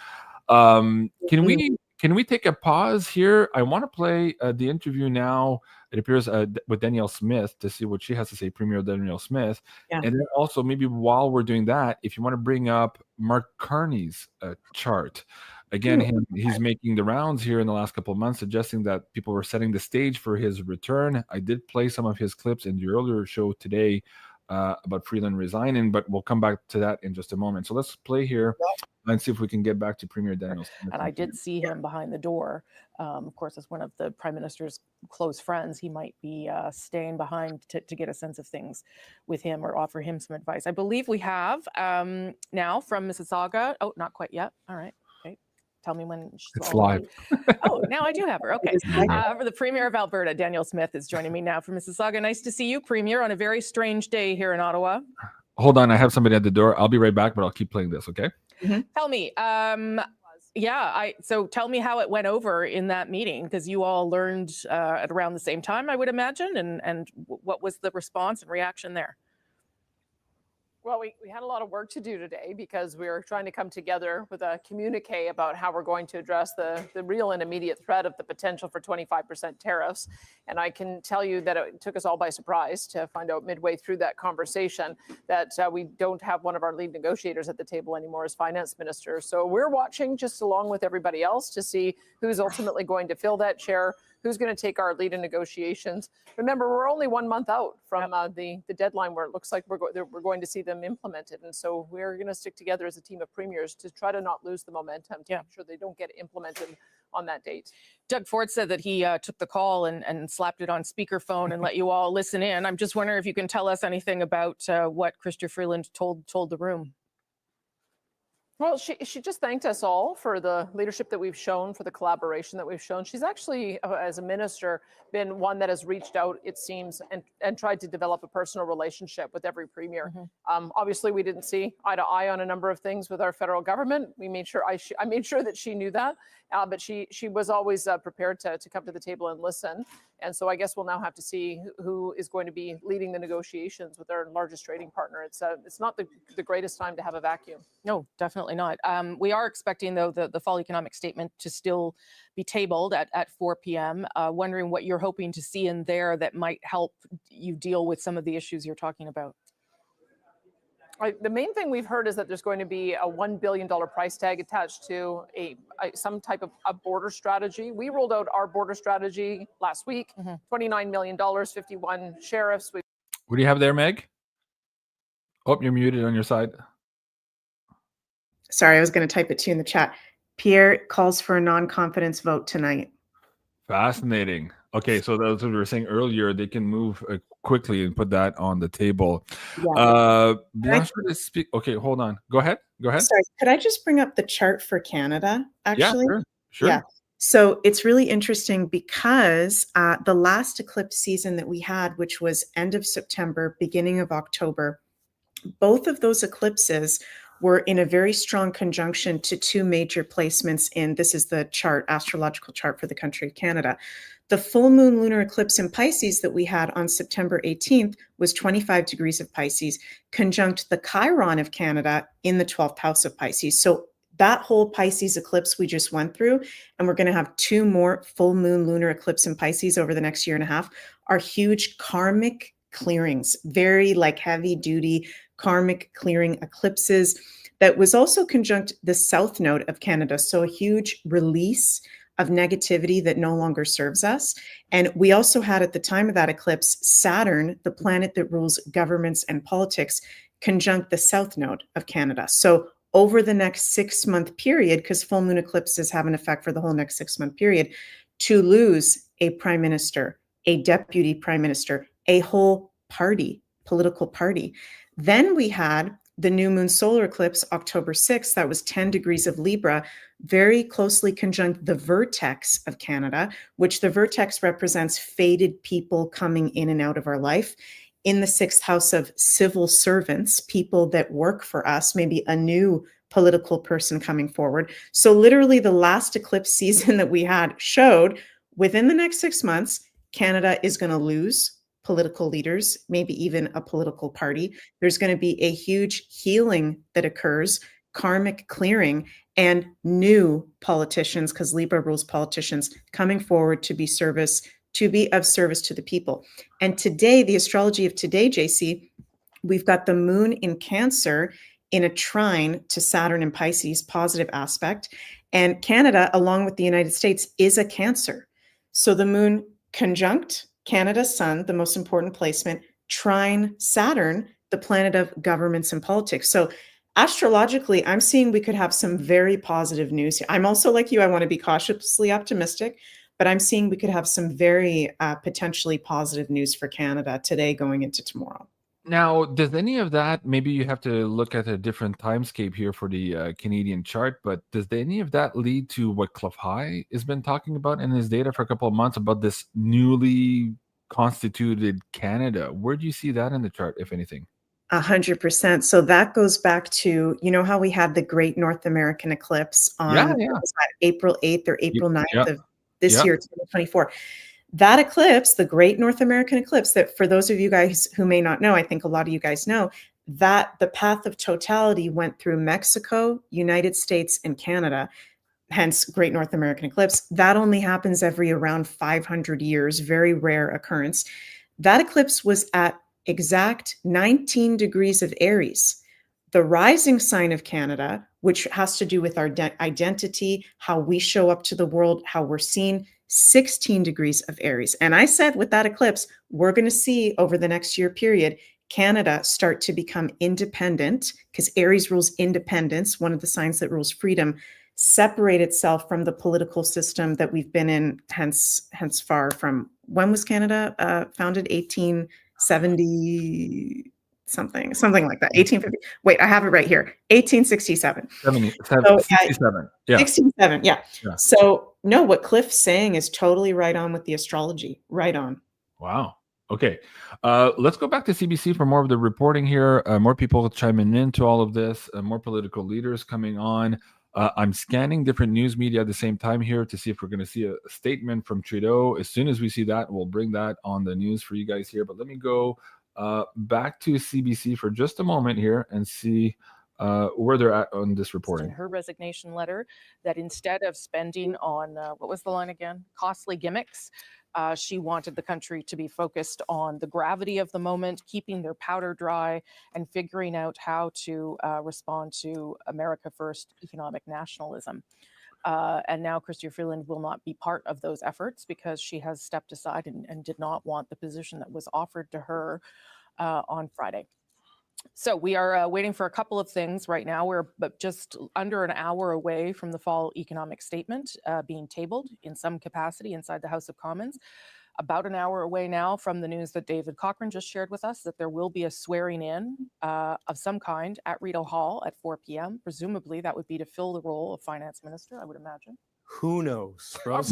Can we take a pause here? I want to play the interview now. It appears with Danielle Smith to see what she has to say, Premier Danielle Smith. Yeah. And then also maybe while we're doing that, if you want to bring up Mark Carney's chart. Again, he's making the rounds here in the last couple of months, suggesting that people were setting the stage for his return. I did play some of his clips in the earlier show today about Freeland resigning, but we'll come back to that in just a moment. So let's play here and see if we can get back to Premier Danielle Smith. And I did see him behind the door. Of course, as one of the Prime Minister's close friends, he might be staying behind to get a sense of things with him or offer him some advice. I believe we have now from Mississauga. Oh, not quite yet. All right. Okay. Tell me when she's It's all live. ready. Oh, now I do have her. Okay. For the Premier of Alberta, Danielle Smith is joining me now from Mississauga. Nice to see you, Premier, on a very strange day here in Ottawa. Hold on, I have somebody at the door. I'll be right back, but I'll keep playing this, okay? Tell me, so tell me how it went over in that meeting, because you all learned at around the same time, I would imagine, and what was the response and reaction there? Well, we had a lot of work to do today because we were trying to come together with a communique about how we're going to address the real and immediate threat of the potential for 25% tariffs. And I can tell you that it took us all by surprise to find out midway through that conversation that we don't have one of our lead negotiators at the table anymore as finance minister. So we're watching just along with everybody else to see who's ultimately going to fill that chair, who's going to take our lead in negotiations. Remember, we're only 1 month out from the deadline where it looks like we're going to see them implemented. And so we're going to stick together as a team of premiers to try to not lose the momentum to make sure they don't get implemented on that date. Doug Ford said that he took the call and slapped it on speakerphone and let you all listen in. I'm just wondering if you can tell us anything about what Chrystia Freeland told the room. Well, she just thanked us all for the leadership that we've shown, for the collaboration that we've shown. She's actually, as a minister, been one that has reached out, it seems, and tried to develop a personal relationship with every premier. Obviously, we didn't see eye to eye on a number of things with our federal government. We made sure I made sure that she knew that, but she was always prepared to come to the table and listen. And so I guess we'll now have to see who is going to be leading the negotiations with our largest trading partner. It's not the greatest time to have a vacuum. No, definitely not. We are expecting, though, the fall economic statement to still be tabled at 4 p.m. Wondering what you're hoping to see in there that might help you deal with some of the issues you're talking about. The main thing we've heard is that there's going to be a $1 billion price tag attached to some type of a border strategy. We rolled out our border strategy last week, $29 million, 51 sheriffs. What do you have there, Meg? Oh, you're muted on your side. Sorry, I was going to type it to you in the chat. Pierre calls for a non-confidence vote tonight. Fascinating. Okay, so that's what we were saying earlier. They can move quickly and put that on the table. Okay, hold on. Go ahead. Sorry, could I just bring up the chart for Canada, actually? Yeah, sure. Yeah. So it's really interesting because the last eclipse season that we had, which was end of September, beginning of October, both of those eclipses were in a very strong conjunction to two major placements in, this is the chart, astrological chart for the country of Canada. The full moon lunar eclipse in Pisces that we had on September 18th was 25 degrees of Pisces, conjunct the Chiron of Canada in the 12th house of Pisces. So that whole Pisces eclipse we just went through, and we're going to have two more full moon lunar eclipse in Pisces over the next year and a half, are huge karmic clearings, very like heavy duty karmic clearing eclipses that was also conjunct the south node of Canada. So a huge release of negativity that no longer serves us. And we also had at the time of that eclipse, Saturn, the planet that rules governments and politics, conjunct the south node of Canada. So over the next 6-month period, because full moon eclipses have an effect for the whole next 6-month period, to lose a prime minister, a deputy prime minister, a whole party, political party. Then we had the new moon solar eclipse, October 6th, that was 10 degrees of Libra, very closely conjunct the vertex of Canada, which the vertex represents fated people coming in and out of our life. In the 6th house of civil servants, people that work for us, maybe a new political person coming forward. So literally the last eclipse season that we had showed within the next 6 months, Canada is going to lose political leaders, maybe even a political party. There's going to be a huge healing that occurs, karmic clearing, and new politicians, because Libra rules politicians, coming forward to be of service to the people. And today, the astrology of today, JC, we've got the moon in Cancer in a trine to Saturn in Pisces, positive aspect. And Canada, along with the United States, is a Cancer. So the moon conjunct Canada's sun, the most important placement, trine Saturn, the planet of governments and politics. So astrologically, I'm seeing we could have some very positive news here. I'm also like you, I want to be cautiously optimistic, but I'm seeing we could have some very potentially positive news for Canada today going into tomorrow. Now, does any of that, maybe you have to look at a different timescape here for the Canadian chart, but does any of that lead to what Cliff High has been talking about in his data for a couple of months about this newly constituted Canada? Where do you see that in the chart, if anything? 100%. So that goes back to, you know, how we had the Great North American Eclipse on what was that, April 8th or April 9th of this year, 2024. That eclipse, the Great North American Eclipse, that for those of you guys who may not know, I think a lot of you guys know, that the path of totality went through Mexico, United States, and Canada, hence Great North American Eclipse. That only happens every around 500 years, very rare occurrence. That eclipse was at exact 19 degrees of Aries, the rising sign of Canada, which has to do with our identity, how we show up to the world, how we're seen, 16 degrees of Aries. And I said with that eclipse, we're going to see over the next year period, Canada start to become independent, because Aries rules independence, one of the signs that rules freedom, separate itself from the political system that we've been in, hence far from, when was Canada founded? 1870 something like that. 1850. Wait, I have it right here. 1867. 67. Yeah. 67. Yeah. So no, what Cliff's saying is totally right on with the astrology. Right on. Wow. Okay. Let's go back to CBC for more of the reporting here. More people chiming into all of this. More political leaders coming on. I'm scanning different news media at the same time here to see if we're going to see a statement from Trudeau. As soon as we see that, we'll bring that on the news for you guys here. But let me go back to CBC for just a moment here and see where they're at on this reporting. In her resignation letter, that instead of spending on, what was the line again? Costly gimmicks, she wanted the country to be focused on the gravity of the moment, keeping their powder dry, and figuring out how to respond to America First economic nationalism. And now Chrystia Freeland will not be part of those efforts because she has stepped aside and did not want the position that was offered to her on Friday. So we are waiting for a couple of things right now. We're just under an hour away from the fall economic statement being tabled in some capacity inside the House of Commons. About an hour away now from the news that David Cochrane just shared with us that there will be a swearing in of some kind at Rideau Hall at 4 p.m. Presumably that would be to fill the role of finance minister, I would imagine. Who knows? Who knows?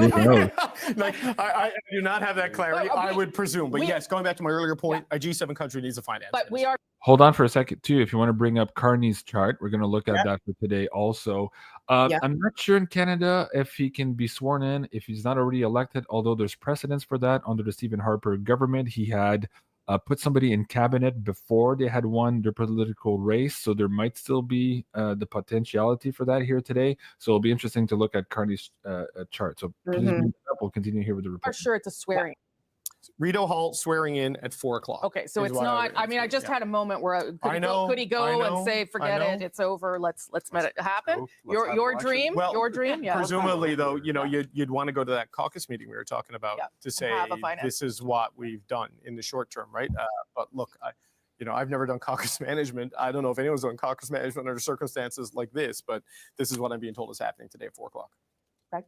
Like, I do not have that clarity. I would presume. But yes, going back to my earlier point, a G7 country needs a finance But we are. Hold on for a second, too. If you want to bring up Carney's chart, we're going to look at that for today also. I'm not sure in Canada if he can be sworn in if he's not already elected, although there's precedence for that under the Stephen Harper government. He had put somebody in cabinet before they had won their political race, so there might still be the potentiality for that here today. So it'll be interesting to look at Carney's chart. So please bring it up. We'll continue here with the report. For sure, it's a swearing. Rideau Hall swearing in at 4 o'clock. Okay, so it's not. I mean, I just had a moment where could he go and say, "Forget it, it's over. Let's let it happen." Your dream, your dream. Yeah. Presumably, though, you know, you'd want to go to that caucus meeting we were talking about to say this is what we've done in the short term, right? But look, I've never done caucus management. I don't know if anyone's done caucus management under circumstances like this, but this is what I'm being told is happening today at 4 o'clock. Right.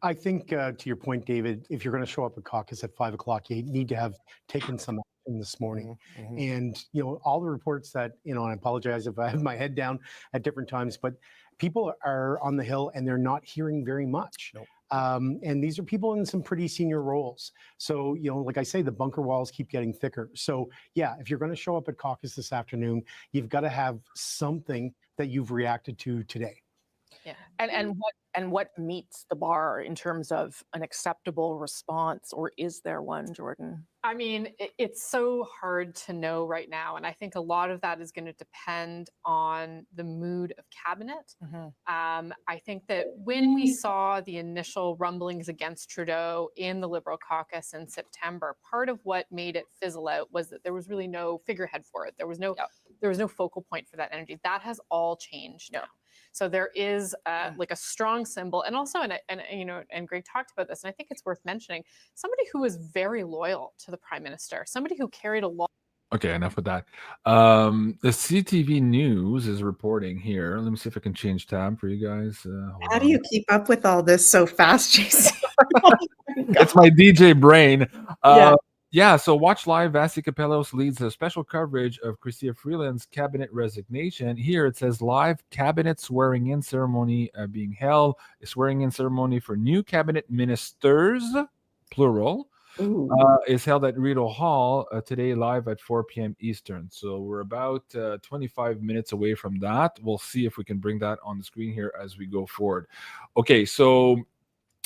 I think to your point, David, if you're going to show up at caucus at 5 o'clock, you need to have taken some action this morning. And, all the reports that, and I apologize if I have my head down at different times, but people are on the Hill and they're not hearing very much. And these are people in some pretty senior roles. So, like I say, the bunker walls keep getting thicker. So, yeah, if you're going to show up at caucus this afternoon, you've got to have something that you've reacted to today. Yeah. And what meets the bar in terms of an acceptable response, or is there one, Jordan? I mean, it's so hard to know right now. And I think a lot of that is going to depend on the mood of cabinet. I think that when we saw the initial rumblings against Trudeau in the Liberal caucus in September, part of what made it fizzle out was that there was really no figurehead for it. There was no focal point for that energy. That has all changed now. So there is like a strong symbol, and also, and Greg talked about this, and I think it's worth mentioning, somebody who was very loyal to the Prime Minister, somebody who carried a lot Okay, enough with that. The CTV News is reporting here. Let me see if I can change tab for you guys. Hold How do on. you keep up with all this so fast, JC? It's my DJ brain. Yeah. Yeah, so watch live. Vasi Capellos leads a special coverage of Chrystia Freeland's cabinet resignation. Here it says live cabinet swearing-in ceremony being held. A swearing-in ceremony for new cabinet ministers, plural, is held at Rideau Hall today live at 4 p.m. Eastern. So we're about 25 minutes away from that. We'll see if we can bring that on the screen here as we go forward. Okay, so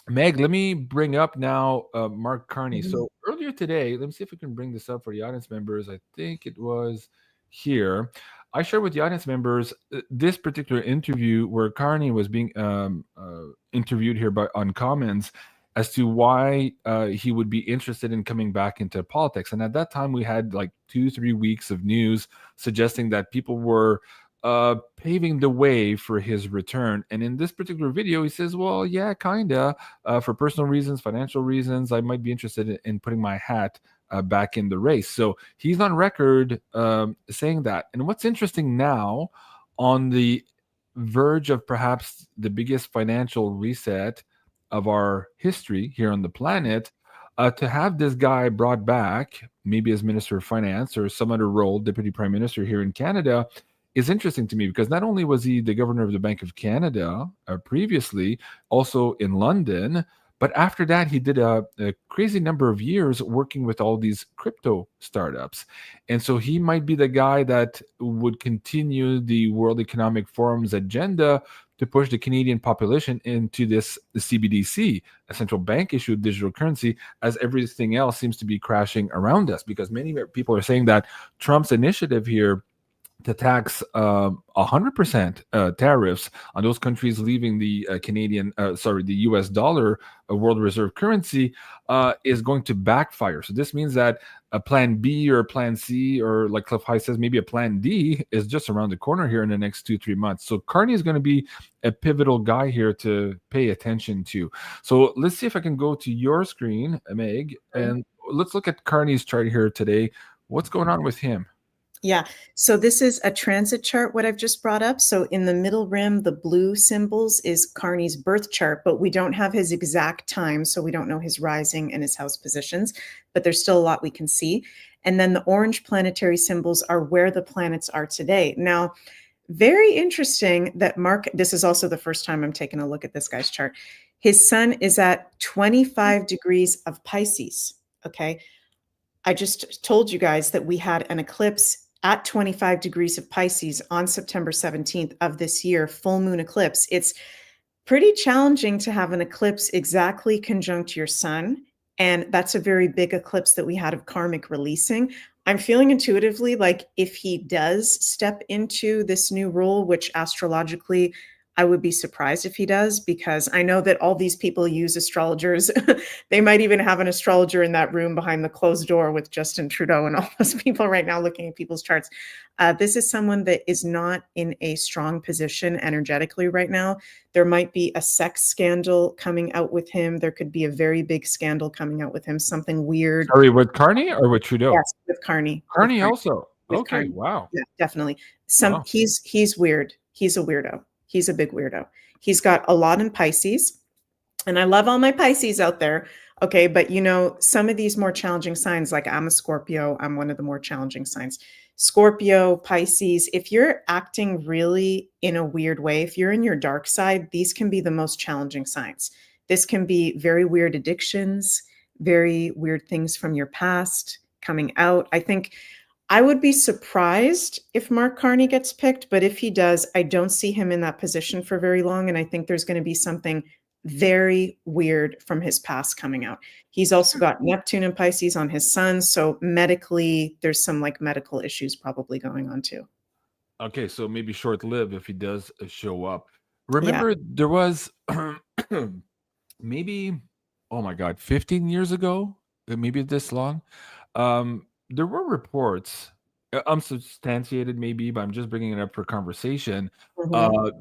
Meg, let me bring up now Mark Carney. So earlier today, let me see if we can bring this up for the audience members. I think it was here. I shared with the audience members this particular interview where Carney was being interviewed here on Commons as to why he would be interested in coming back into politics. And at that time, we had like 2-3 weeks of news suggesting that people were paving the way for his return. And in this particular video, he says, well, yeah, kinda. For personal reasons, financial reasons, I might be interested in putting my hat back in the race. So he's on record saying that. And what's interesting now, on the verge of perhaps the biggest financial reset of our history here on the planet, to have this guy brought back, maybe as Minister of Finance or some other role, Deputy Prime Minister here in Canada, is interesting to me, because not only was he the governor of the Bank of Canada previously, also in London, but after that, he did a crazy number of years working with all these crypto startups. And so he might be the guy that would continue the World Economic Forum's agenda to push the Canadian population into the CBDC, a central bank issued digital currency, as everything else seems to be crashing around us. Because many people are saying that Trump's initiative here to tax 100% tariffs on those countries leaving the the US dollar, a world reserve currency, is going to backfire. So this means that a plan B or a plan C, or like Cliff High says, maybe a plan D is just around the corner here in the next 2-3 months. So Carney is going to be a pivotal guy here to pay attention to. So let's see if I can go to your screen, Meg, and let's look at Carney's chart here today. What's going on with him? Yeah, so this is a transit chart, what I've just brought up. So in the middle rim, the blue symbols is Carney's birth chart, but we don't have his exact time. So we don't know his rising and his house positions, but there's still a lot we can see. And then the orange planetary symbols are where the planets are today. Now, very interesting that this is also the first time I'm taking a look at this guy's chart. His sun is at 25 degrees of Pisces, okay? I just told you guys that we had an eclipse at 25 degrees of Pisces on September 17th of this year, full moon eclipse. It's pretty challenging to have an eclipse exactly conjunct your sun. And that's a very big eclipse that we had of karmic releasing. I'm feeling intuitively like if he does step into this new role, which astrologically, I would be surprised if he does, because I know that all these people use astrologers. They might even have an astrologer in that room behind the closed door with Justin Trudeau and all those people right now looking at people's charts. This is someone that is not in a strong position energetically right now. There might be a sex scandal coming out with him. There could be a very big scandal coming out with him, something weird. Sorry, with Carney or with Trudeau? Yes, with Carney. Carney also. With Okay, Carney. wow. Yeah, definitely. Wow. He's weird. He's a weirdo. He's a big weirdo. He's got a lot in Pisces, and I love all my Pisces out there. Okay, but you know, some of these more challenging signs, like I'm a Scorpio, I'm one of the more challenging signs. Scorpio, Pisces, if you're acting really in a weird way, if you're in your dark side, these can be the most challenging signs. This can be very weird addictions, very weird things from your past coming out. I think I would be surprised if Mark Carney gets picked, but if he does, I don't see him in that position for very long. And I think there's going to be something very weird from his past coming out. He's also got Neptune and Pisces on his sun. So medically, there's some like medical issues probably going on too. Okay, so maybe short-lived if he does show up. Remember, there was maybe, oh my God, 15 years ago, maybe this long, there were reports, unsubstantiated maybe, but I'm just bringing it up for conversation,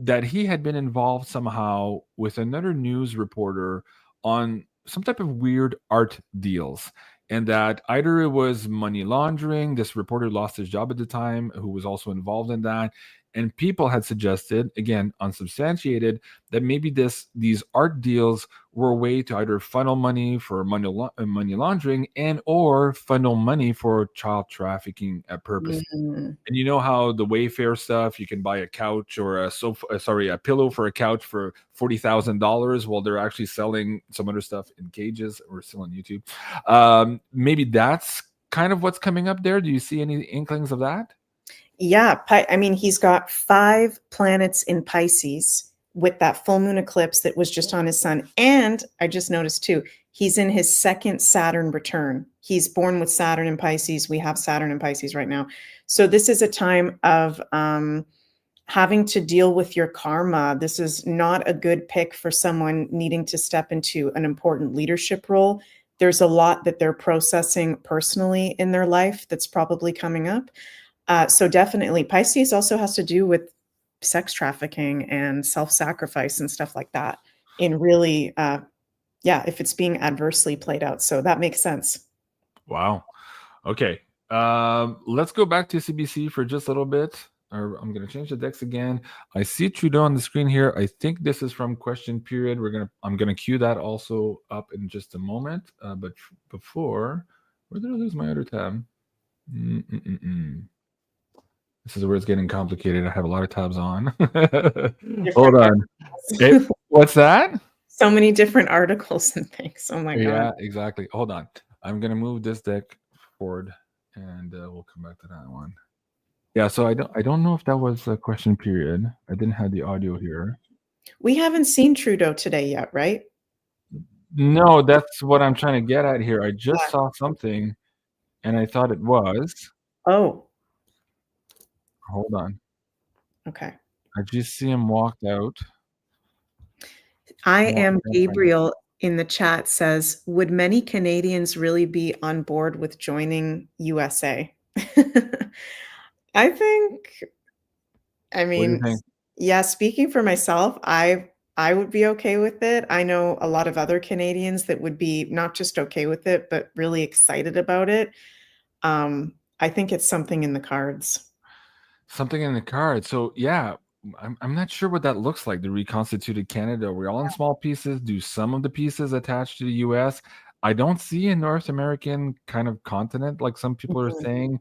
that he had been involved somehow with another news reporter on some type of weird art deals. and that either it was money laundering. This reporter lost his job at the time, who was also involved in that. And people had suggested, again, unsubstantiated, that maybe these art deals were a way to either funnel money for money laundering and or funnel money for child trafficking purposes. And you know how the Wayfair stuff, you can buy a couch or a pillow for a couch for $40,000 while they're actually selling some other stuff in cages. We're still on YouTube. Maybe that's kind of what's coming up there. Do you see any inklings of that? Yeah, I mean, he's got 5 planets in Pisces with that full moon eclipse that was just on his sun. And I just noticed too, he's in his 2nd Saturn return. He's born with Saturn in Pisces. We have Saturn in Pisces right now. So this is a time of having to deal with your karma. This is not a good pick for someone needing to step into an important leadership role. There's a lot that they're processing personally in their life that's probably coming up. So definitely Pisces also has to do with sex trafficking and self-sacrifice and stuff like that in really, if it's being adversely played out. So that makes sense. Wow. Okay. Let's go back to CBC for just a little bit. I'm going to change the decks again. I see Trudeau on the screen here. I think this is from question period. I'm going to cue that also up in just a moment. But before, where did I lose my other tab? This is where it's getting complicated. I have a lot of tabs on. Hold on. Hey, what's that? So many different articles and things. Oh my God. Yeah, exactly. Hold on. I'm going to move this deck forward and we'll come back to that one. Yeah, so I don't know if that was a question period. I didn't have the audio here. We haven't seen Trudeau today yet, right? No, that's what I'm trying to get at here. I just saw something and I thought it was. Oh. Hold on. Okay. I just see him walked out. I am Gabriel in the chat says, would many Canadians really be on board with joining USA? I mean, yeah, speaking for myself, I would be okay with it. I know a lot of other Canadians that would be not just okay with it, but really excited about it. I think it's something in the cards. Something in the cards. So yeah, I'm not sure what that looks like. The reconstituted Canada. We're all in small pieces. Do some of the pieces attach to the U.S.? I don't see a North American kind of continent like some people are saying.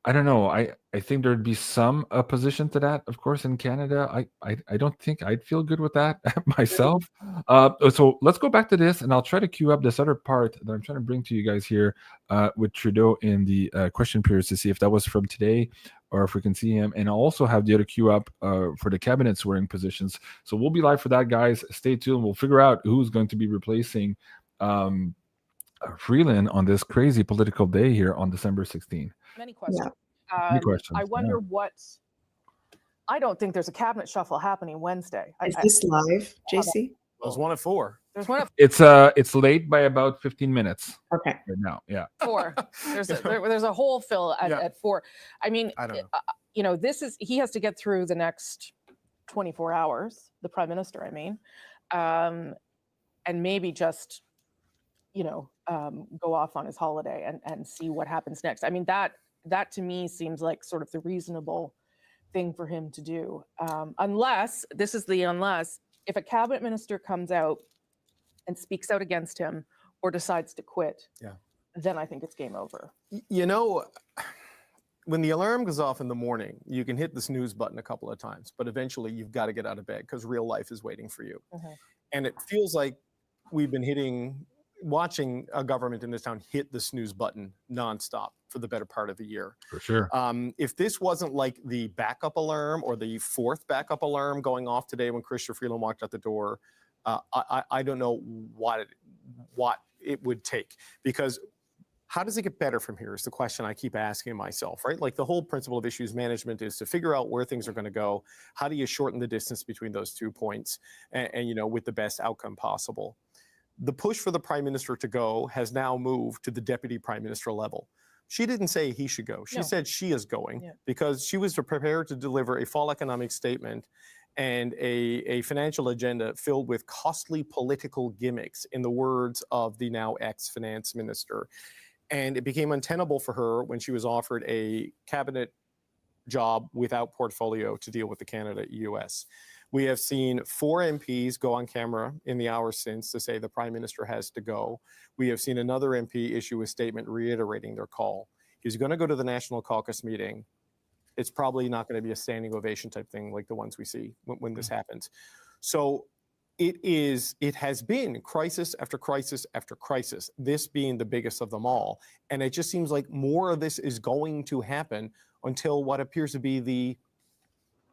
I don't know. I think there'd be some opposition to that, of course, in Canada. I don't think I'd feel good with that myself. So let's go back to this, and I'll try to queue up this other part that I'm trying to bring to you guys here with Trudeau in the question periods to see if that was from today or if we can see him. And I'll also have the other queue up for the cabinet swearing positions. So we'll be live for that, guys. Stay tuned. We'll figure out who's going to be replacing Freeland on this crazy political day here on December 16th. Many questions. Many questions. I wonder what. I don't think there's a cabinet shuffle happening Wednesday. Is this live, JC? There's one at 4. There's one at It's late by about 15 minutes. Okay. Right now, yeah. 4. There's a whole fill at 4. I mean, I don't know. he has to get through the next 24 hours. The prime minister, I mean, and maybe just go off on his holiday and see what happens next. I mean, that to me seems like sort of the reasonable thing for him to do. Unless if a cabinet minister comes out and speaks out against him or decides to quit, then I think it's game over. When the alarm goes off in the morning, you can hit the snooze button a couple of times, but eventually you've got to get out of bed because real life is waiting for you. And it feels like we've been watching a government in this town hit the snooze button nonstop for the better part of the year. For sure. If this wasn't like the backup alarm or the 4th backup alarm going off today when Christopher Freeland walked out the door, I don't know what it would take, because how does it get better from here is the question I keep asking myself, right? Like the whole principle of issues management is to figure out where things are going to go. How do you shorten the distance between those 2 points and with the best outcome possible? The push for the prime minister to go has now moved to the deputy prime minister level. She didn't say he should go. She said she is going because she was prepared to deliver a fall economic statement and a financial agenda filled with costly political gimmicks, in the words of the now ex-finance minister. And it became untenable for her when she was offered a cabinet job without portfolio to deal with the Canada-US. We have seen 4 MPs go on camera in the hours since to say the Prime Minister has to go. We have seen another MP issue a statement reiterating their call. He's going to go to the National Caucus meeting. It's probably not going to be a standing ovation type thing like the ones we see when this happens. So it has been crisis after crisis after crisis, this being the biggest of them all. And it just seems like more of this is going to happen until what appears to be the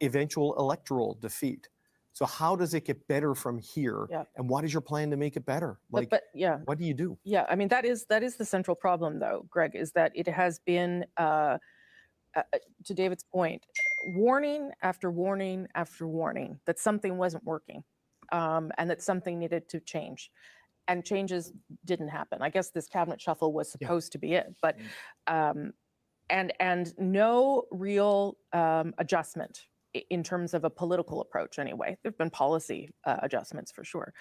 eventual electoral defeat. So how does it get better from here? Yeah. And what is your plan to make it better? Like, but yeah, what do you do? Yeah, I mean, that is the central problem, though, Greg, is that it has been, to David's point, warning after warning after warning that something wasn't working, and that something needed to change. And changes didn't happen. I guess this cabinet shuffle was supposed to be it, but and no real adjustment in terms of a political approach anyway. There've been policy adjustments for sure.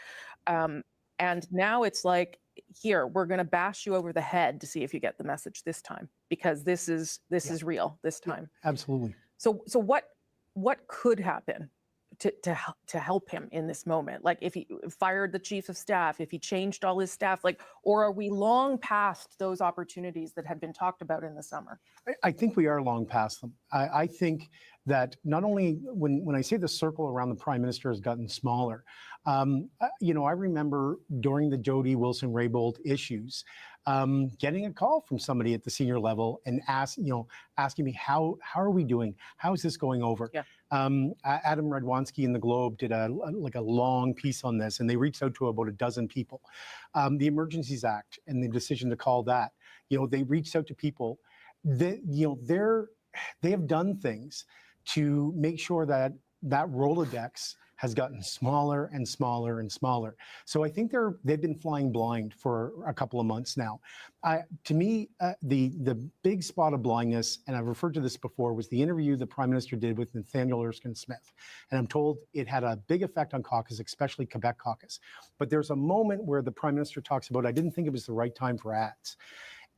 And now it's like, here, we're going to bash you over the head to see if you get the message this time, because this is real this time. Absolutely. So what could happen to help him in this moment? Like, if he fired the chief of staff, if he changed all his staff, like, or are we long past those opportunities that had been talked about in the summer? I think we are long past them. I think that not only when I say the circle around the Prime Minister has gotten smaller, I remember during the Jody Wilson-Raybould issues, getting a call from somebody at the senior level and asking me, how are we doing? How is this going over? Yeah. Adam Radwanski in the Globe did a long piece on this, and they reached out to about a dozen people. The Emergencies Act and the decision to call that, they reached out to people that, they have done things to make sure that Rolodex has gotten smaller and smaller and smaller. So I think they've been flying blind for a couple of months now. To me, the big spot of blindness, and I've referred to this before, was the interview the Prime Minister did with Nathaniel Erskine Smith. And I'm told it had a big effect on Caucus, especially Quebec Caucus. But there's a moment where the Prime Minister talks about, I didn't think it was the right time for ads.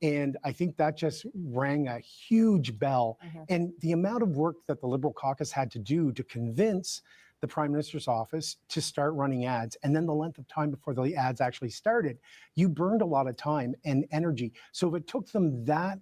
And I think that just rang a huge bell. And the amount of work that the Liberal caucus had to do to convince the Prime Minister's office to start running ads, and then the length of time before the ads actually started, you burned a lot of time and energy. So if it took them that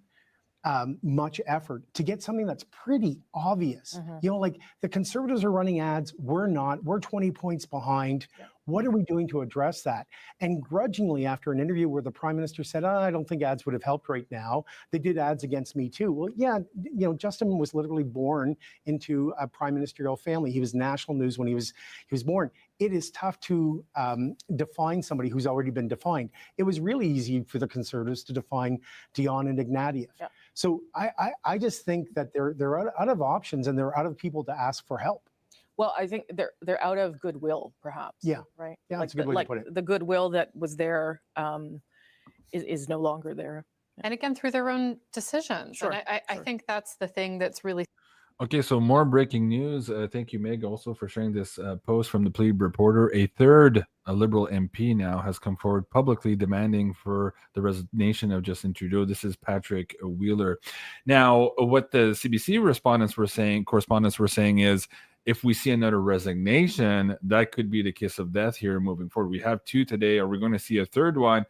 much effort to get something that's pretty obvious, like the Conservatives are running ads, we're not, we're 20 points behind. What are we doing to address that? And grudgingly, after an interview where the Prime Minister said, I don't think ads would have helped right now, they did ads against me too. Well, yeah, Justin was literally born into a prime ministerial family. He was national news when he was born. It is tough to define somebody who's already been defined. It was really easy for the Conservatives to define Dion and Ignatieff. Yeah. So I just think that they're out of options, and they're out of people to ask for help. Well, I think they're out of goodwill, perhaps. Yeah. Right. Yeah, that's a good way to put it. The goodwill that was there is no longer there. And again, through their own decisions. Sure. And I think that's the thing that's really. Okay, so more breaking news. Thank you, Meg, also for sharing this post from the Poilievre reporter. A third Liberal MP now has come forward publicly demanding for the resignation of Justin Trudeau. This is Patrick Wheeler. Now, what the CBC correspondents were saying is, if we see another resignation, that could be the kiss of death here moving forward. We have 2 today. Are we going to see a third one?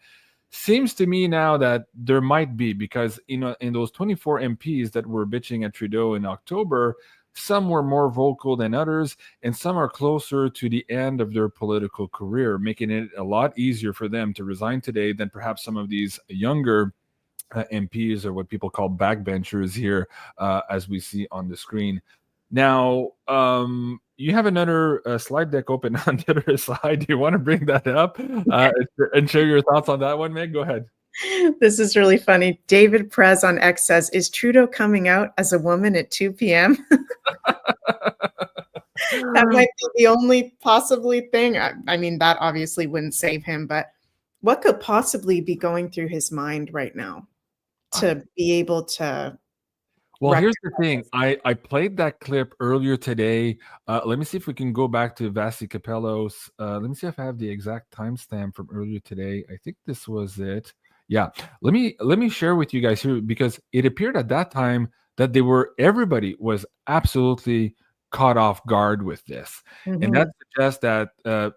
Seems to me now that there might be, because in those 24 MPs that were bitching at Trudeau in October, some were more vocal than others, and some are closer to the end of their political career, making it a lot easier for them to resign today than perhaps some of these younger MPs, or what people call backbenchers here, as we see on the screen. Now, you have another slide deck open on the other side. Do you want to bring that up and share your thoughts on that one, Meg? Go ahead. This is really funny. David Prez on X says, is Trudeau coming out as a woman at 2 p.m.? That might be the only possibly thing. I mean, that obviously wouldn't save him, but what could possibly be going through his mind right now to be able to Well, here's the thing. I played that clip earlier today. Let me see if we can go back to Vasi Capellos. Let me see if I have the exact timestamp from earlier today. I think this was it. Yeah. Let me share with you guys here, because it appeared at that time that everybody was absolutely caught off guard with this. And that suggests that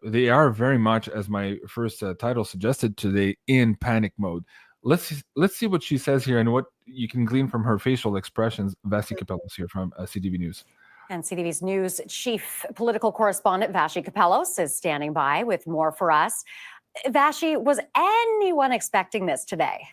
they are very much, as my first title suggested today, in panic mode. Let's see what she says here and what you can glean from her facial expressions. Vasi Capellos here from CTV News. And CTV's news chief political correspondent Vasi Capellos is standing by with more for us. Vasi, was anyone expecting this today?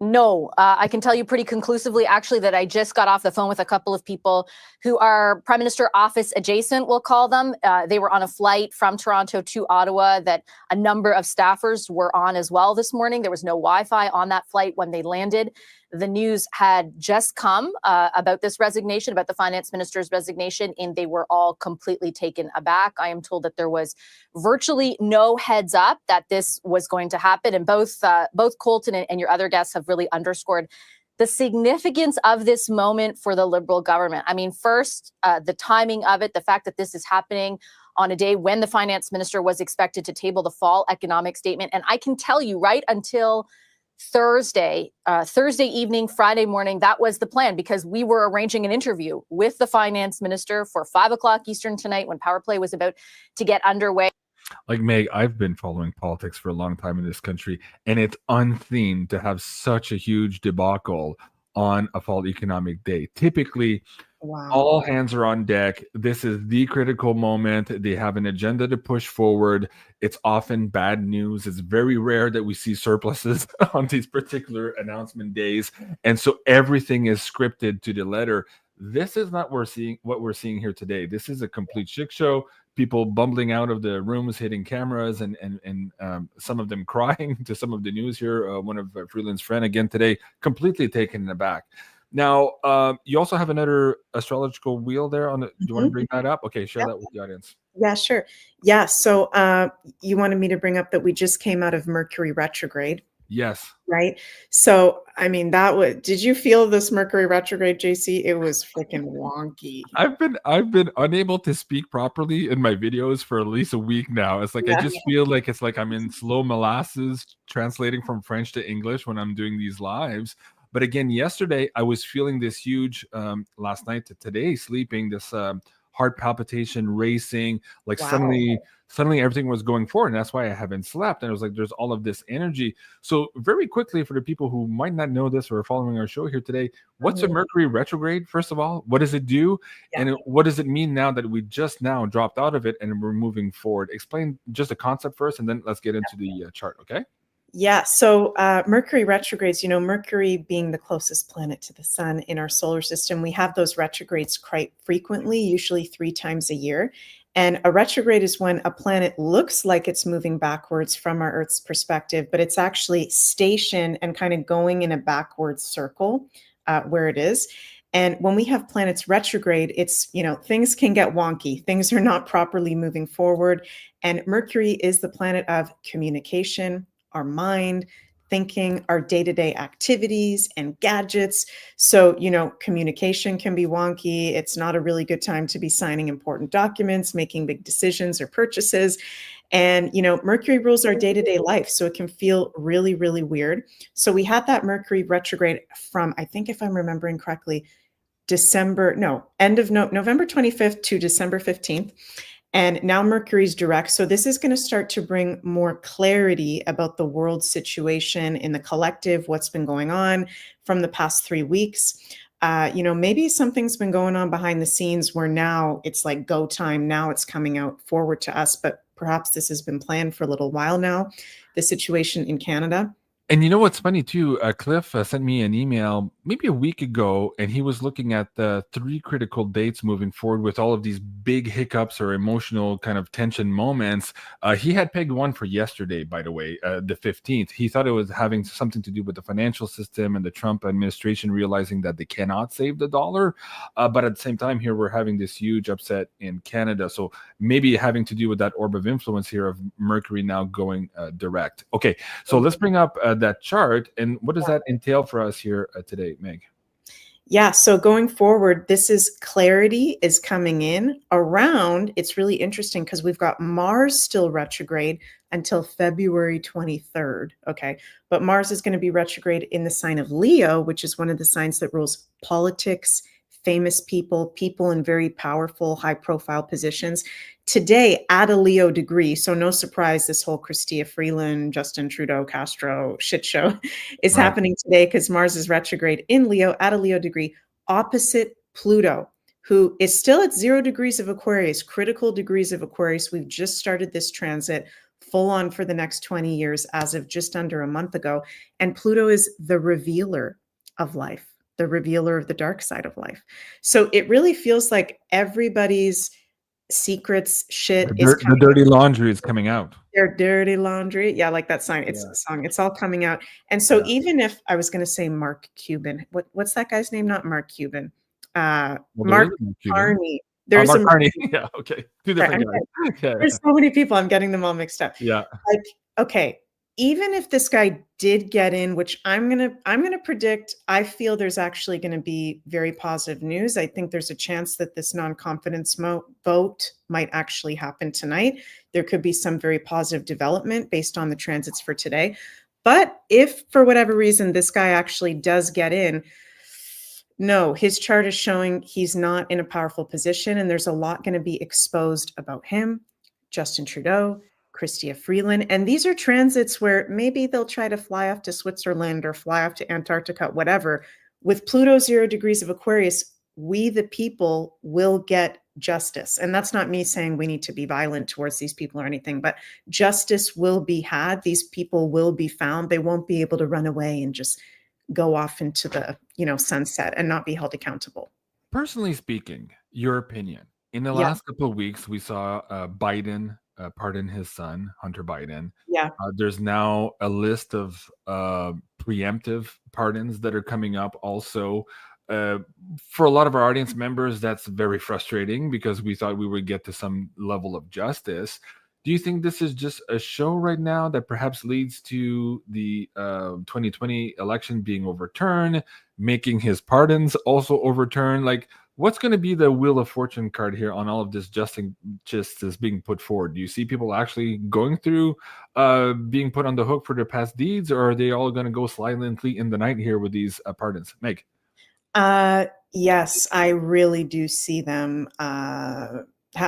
No, I can tell you pretty conclusively, actually, that I just got off the phone with a couple of people who are Prime Minister office adjacent, we'll call them. They were on a flight from Toronto to Ottawa that a number of staffers were on as well this morning. There was no Wi-Fi on that flight when they landed. The news had just come about this resignation, about the finance minister's resignation, and they were all completely taken aback. I am told that there was virtually no heads up that this was going to happen. And both Colton and your other guests have really underscored the significance of this moment for the Liberal government. I mean, first, the timing of it, the fact that this is happening on a day when the finance minister was expected to table the fall economic statement. And I can tell you, right until Thursday evening, Friday morning, that was the plan, because we were arranging an interview with the finance minister for 5 o'clock Eastern tonight when Power Play was about to get underway. Like Meg, I've been following politics for a long time in this country, and it's unseen to have such a huge debacle on a fall economic day. Typically, all hands are on deck. This is the critical moment. They have an agenda to push forward. It's often bad news. It's very rare that we see surpluses on these particular announcement days. And so everything is scripted to the letter. This is not what we're seeing here today. This is a complete shit show. People bumbling out of the rooms, hitting cameras, and some of them crying to some of the news here. One of Freeland's friend again today, completely taken aback. Now, you also have another astrological wheel there. Do you want to bring that up? Okay, share that with the audience. Yeah, sure. Yeah, so you wanted me to bring up that we just came out of Mercury retrograde. Yes. Right. So, I mean, did you feel this Mercury retrograde, JC? It was freaking wonky. I've been unable to speak properly in my videos for at least a week now. It's like, I just feel like it's like I'm in slow molasses translating from French to English when I'm doing these lives. But again, yesterday I was feeling this huge, last night to today, sleeping, this heart palpitation, racing, like suddenly everything was going forward. And that's why I haven't slept. And it was like, there's all of this energy. So very quickly, for the people who might not know this or are following our show here today, what's a Mercury retrograde? First of all, what does it do? And what does it mean now that we just now dropped out of it and we're moving forward? Explain just the concept first, and then let's get into the chart. Okay. Yeah, so Mercury retrogrades, Mercury being the closest planet to the sun in our solar system, we have those retrogrades quite frequently, usually 3 times a year. And a retrograde is when a planet looks like it's moving backwards from our Earth's perspective, but it's actually stationed and kind of going in a backwards circle where it is. And when we have planets retrograde, it's, things can get wonky. Things are not properly moving forward. And Mercury is the planet of communication, our mind, thinking, our day-to-day activities and gadgets. So, communication can be wonky. It's not a really good time to be signing important documents, making big decisions or purchases. And, Mercury rules our day-to-day life. So it can feel really, really weird. So we had that Mercury retrograde from, I think if I'm remembering correctly, end of November 25th to December 15th. And now Mercury's direct. So this is going to start to bring more clarity about the world situation in the collective, what's been going on from the past 3 weeks. Maybe something's been going on behind the scenes where now it's like go time. Now it's coming out forward to us, but perhaps this has been planned for a little while now, the situation in Canada. And you know what's funny too? Cliff sent me an email maybe a week ago, and he was looking at the 3 critical dates moving forward with all of these big hiccups or emotional kind of tension moments. He had pegged one for yesterday, by the way, the 15th. He thought it was having something to do with the financial system and the Trump administration realizing that they cannot save the dollar. But at the same time, here we're having this huge upset in Canada. So maybe having to do with that orb of influence here of Mercury now going direct. Okay, so let's bring up that chart. And what does that entail for us here today, Meg? Yeah, so going forward, this is clarity is coming in around. It's really interesting because we've got Mars still retrograde until February 23rd. Okay. But Mars is going to be retrograde in the sign of Leo, which is one of the signs that rules politics, famous people, people in very powerful, high profile positions. Today, at a Leo degree, so no surprise, this whole Chrystia Freeland, Justin Trudeau, Castro shit show is happening today because Mars is retrograde in Leo at a Leo degree opposite Pluto, who is still at 0 degrees of Aquarius, critical degrees of Aquarius. We've just started this transit full on for the next 20 years as of just under a month ago. And Pluto is the revealer of life, the revealer of the dark side of life. So it really feels like everybody's secrets shit is The dirty laundry is coming out. Their dirty laundry. Yeah, like that sign. It's a song. It's all coming out. And so even if I was going to say Mark Cuban, what's that guy's name? Not Mark Cuban. Mark Carney. There's Mark a Carney. Yeah, okay. Two different guys. Yeah. There's so many people. I'm getting them all mixed up. Yeah. Like, okay, even if this guy did get in, which I'm gonna predict, I feel there's actually going to be very positive news. I think there's a chance that this non-confidence vote might actually happen tonight. There could be some very positive development based on the transits for today. But if for whatever reason this guy actually does get in, no, his chart is showing he's not in a powerful position, and there's a lot going to be exposed about him, Justin Trudeau, Chrystia Freeland. And these are transits where maybe they'll try to fly off to Switzerland or fly off to Antarctica, whatever. With Pluto 0 degrees of Aquarius, we the people will get justice. And that's not me saying we need to be violent towards these people or anything, but justice will be had. These people will be found. They won't be able to run away and just go off into the, sunset and not be held accountable. Personally speaking, your opinion. In the last couple of weeks, we saw Biden pardon his son, Hunter Biden. Yeah. There's now a list of preemptive pardons that are coming up also. For a lot of our audience members, that's very frustrating because we thought we would get to some level of justice. Do you think this is just a show right now that perhaps leads to the 2020 election being overturned, making his pardons also overturned? Like, what's going to be the Wheel of Fortune card here on all of this justice being put forward? Do you see people actually going through being put on the hook for their past deeds, or are they all going to go silently in the night here with these pardons? Meg? Yes, I really do see them.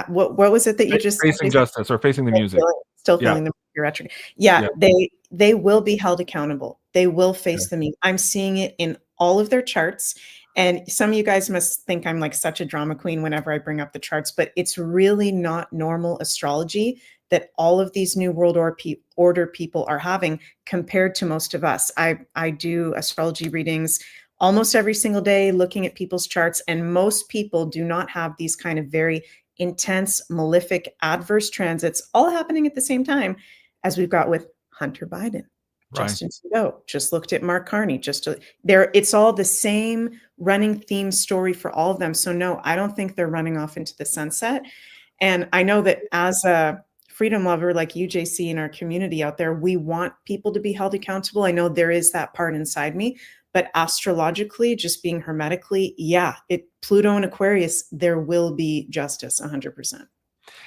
What was it that you just facing justice or facing the music? Still feeling the retrograde. Yeah, they will be held accountable. They will face the music. I'm seeing it in all of their charts. And some of you guys must think I'm like such a drama queen whenever I bring up the charts, but it's really not normal astrology that all of these new world order people are having compared to most of us. I do astrology readings almost every single day, looking at people's charts, and most people do not have these kind of very intense, malefic, adverse transits all happening at the same time as we've got with Hunter Biden. Justin Trudeau, just looked at Mark Carney, it's all the same running theme story for all of them. So no, I don't think they're running off into the sunset. And I know that as a freedom lover like you, JC, in our community out there, we want people to be held accountable. I know there is that part inside me, but astrologically, just being hermetically, Pluto and Aquarius, there will be justice 100%.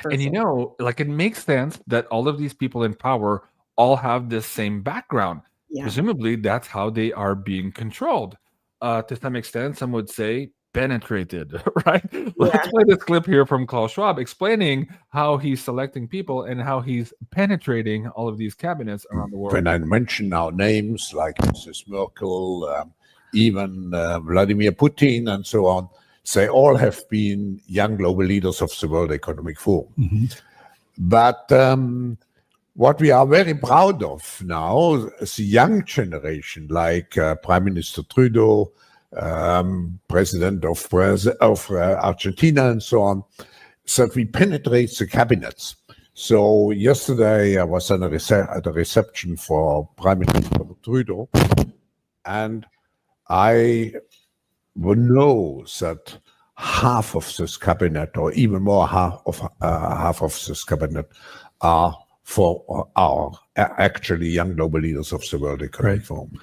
And like it makes sense that all of these people in power all have this same background. Presumably, that's how they are being controlled. To some extent, some would say penetrated, right? Let's play this clip here from Klaus Schwab explaining how he's selecting people and how he's penetrating all of these cabinets around the world. When I mention now names like Mrs. Merkel, even Vladimir Putin and so on, they all have been young global leaders of the World Economic Forum. But what we are very proud of now is the young generation, like Prime Minister Trudeau, President of Argentina, and so on, that we penetrate the cabinets. So yesterday I was at a reception for Prime Minister Trudeau, and I know that half of this cabinet, or even more, half of this cabinet are actually young global leaders of the World Economic Forum.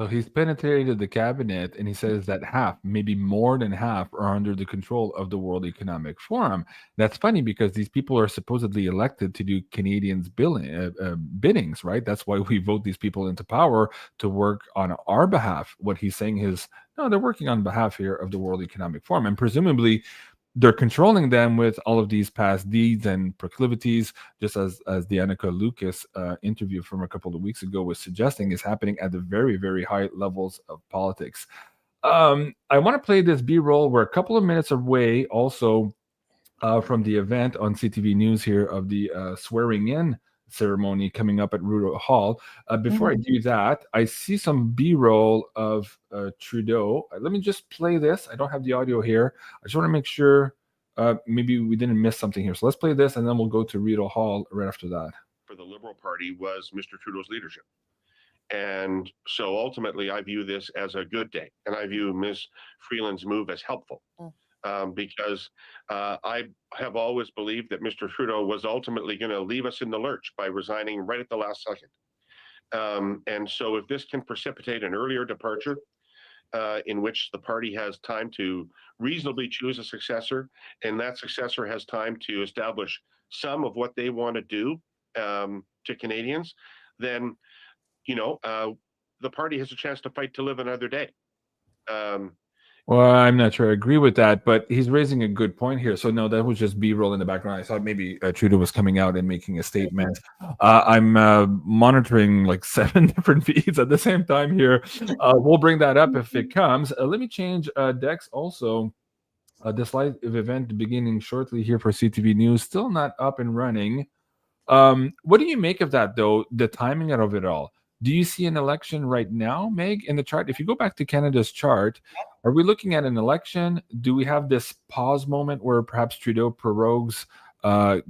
So he's penetrated the cabinet and he says that half, maybe more than half, are under the control of the World Economic Forum. That's funny because these people are supposedly elected to do Canadians' biddings, right? That's why we vote these people into power to work on our behalf. What he's saying is, no, they're working on behalf here of the World Economic Forum. And presumably, they're controlling them with all of these past deeds and proclivities, just as the Annika Lucas interview from a couple of weeks ago was suggesting is happening at the very, very high levels of politics. I want to play this B-roll. We're a couple of minutes away also from the event on CTV News here of the swearing in ceremony coming up at Rudo Hall. Before I do that, I see some B-roll of Trudeau. Let me just play this. I don't have the audio here. I just want to make sure maybe we didn't miss something here. So let's play this, and then we'll go to Rudo Hall right after that. For the Liberal Party was Mr. Trudeau's leadership. And so ultimately, I view this as a good day, and I view Ms. Freeland's move as helpful. Because I have always believed that Mr. Trudeau was ultimately going to leave us in the lurch by resigning right at the last second. And so if this can precipitate an earlier departure in which the party has time to reasonably choose a successor, and that successor has time to establish some of what they want to do to Canadians, then, the party has a chance to fight to live another day. Well, I'm not sure I agree with that, but he's raising a good point here. So no, that was just B-roll in the background. I thought maybe Trudeau was coming out and making a statement. I'm monitoring like 7 different feeds at the same time here. We'll bring that up if it comes. Let me change Dex also. This live event beginning shortly here for CTV News, still not up and running. What do you make of that, though, the timing of it all? Do you see an election right now, Meg, in the chart? If you go back to Canada's chart, are we looking at an election? Do we have this pause moment where perhaps Trudeau prorogues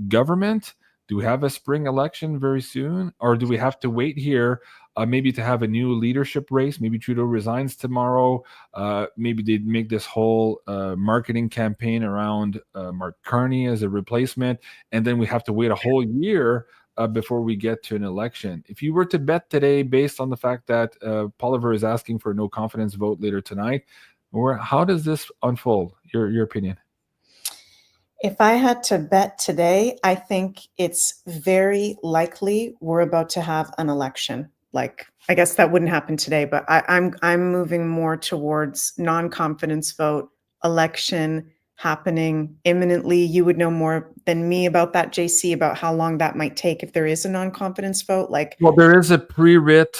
government? Do we have a spring election very soon? Or do we have to wait here maybe to have a new leadership race? Maybe Trudeau resigns tomorrow. Maybe they'd make this whole marketing campaign around Mark Carney as a replacement. And then we have to wait a whole year before we get to an election. If you were to bet today, based on the fact that Poilievre is asking for a no confidence vote later tonight, how does this unfold? Your opinion? If I had to bet today, I think it's very likely we're about to have an election. Like, I guess that wouldn't happen today, but I'm moving more towards non-confidence vote, election happening imminently. You would know more than me about that, JC, about how long that might take if there is a non-confidence vote. Well, there is a pre-writ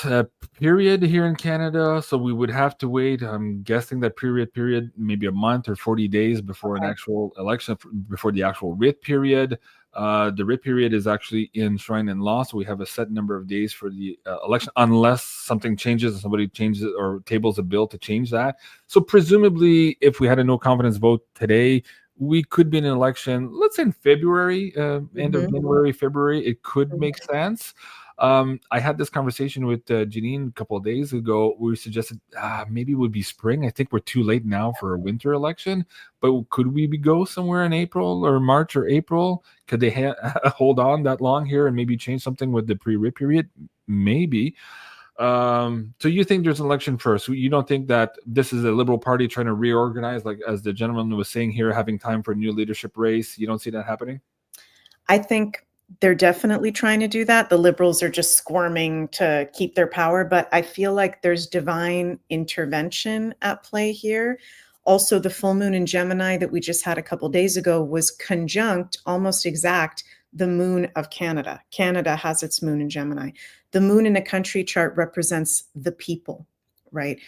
period here in Canada, so we would have to wait. I'm guessing that pre-writ period, maybe a month or 40 days before an actual election, before the actual writ period. The writ period is actually enshrined in law, so we have a set number of days for the election, unless something changes and somebody changes or tables a bill to change that. So presumably, if we had a no confidence vote today, we could be in an election, let's say in February, end of January, February. It could make sense. I had this conversation with Janine a couple of days ago where we suggested maybe it would be spring. I think we're too late now for a winter election, but could we go somewhere in April or March or April? Could they hold on that long here and maybe change something with the pre-writ period? Maybe. So you think there's an election first? You don't think that this is a Liberal Party trying to reorganize, like as the gentleman was saying here, having time for a new leadership race? You don't see that happening? I think they're definitely trying to do that. The Liberals are just squirming to keep their power, but I feel like there's divine intervention at play here. Also, the full moon in Gemini that we just had a couple days ago was conjunct, almost exact, the moon of Canada. Canada has its moon in Gemini. The moon in a country chart represents the people, right?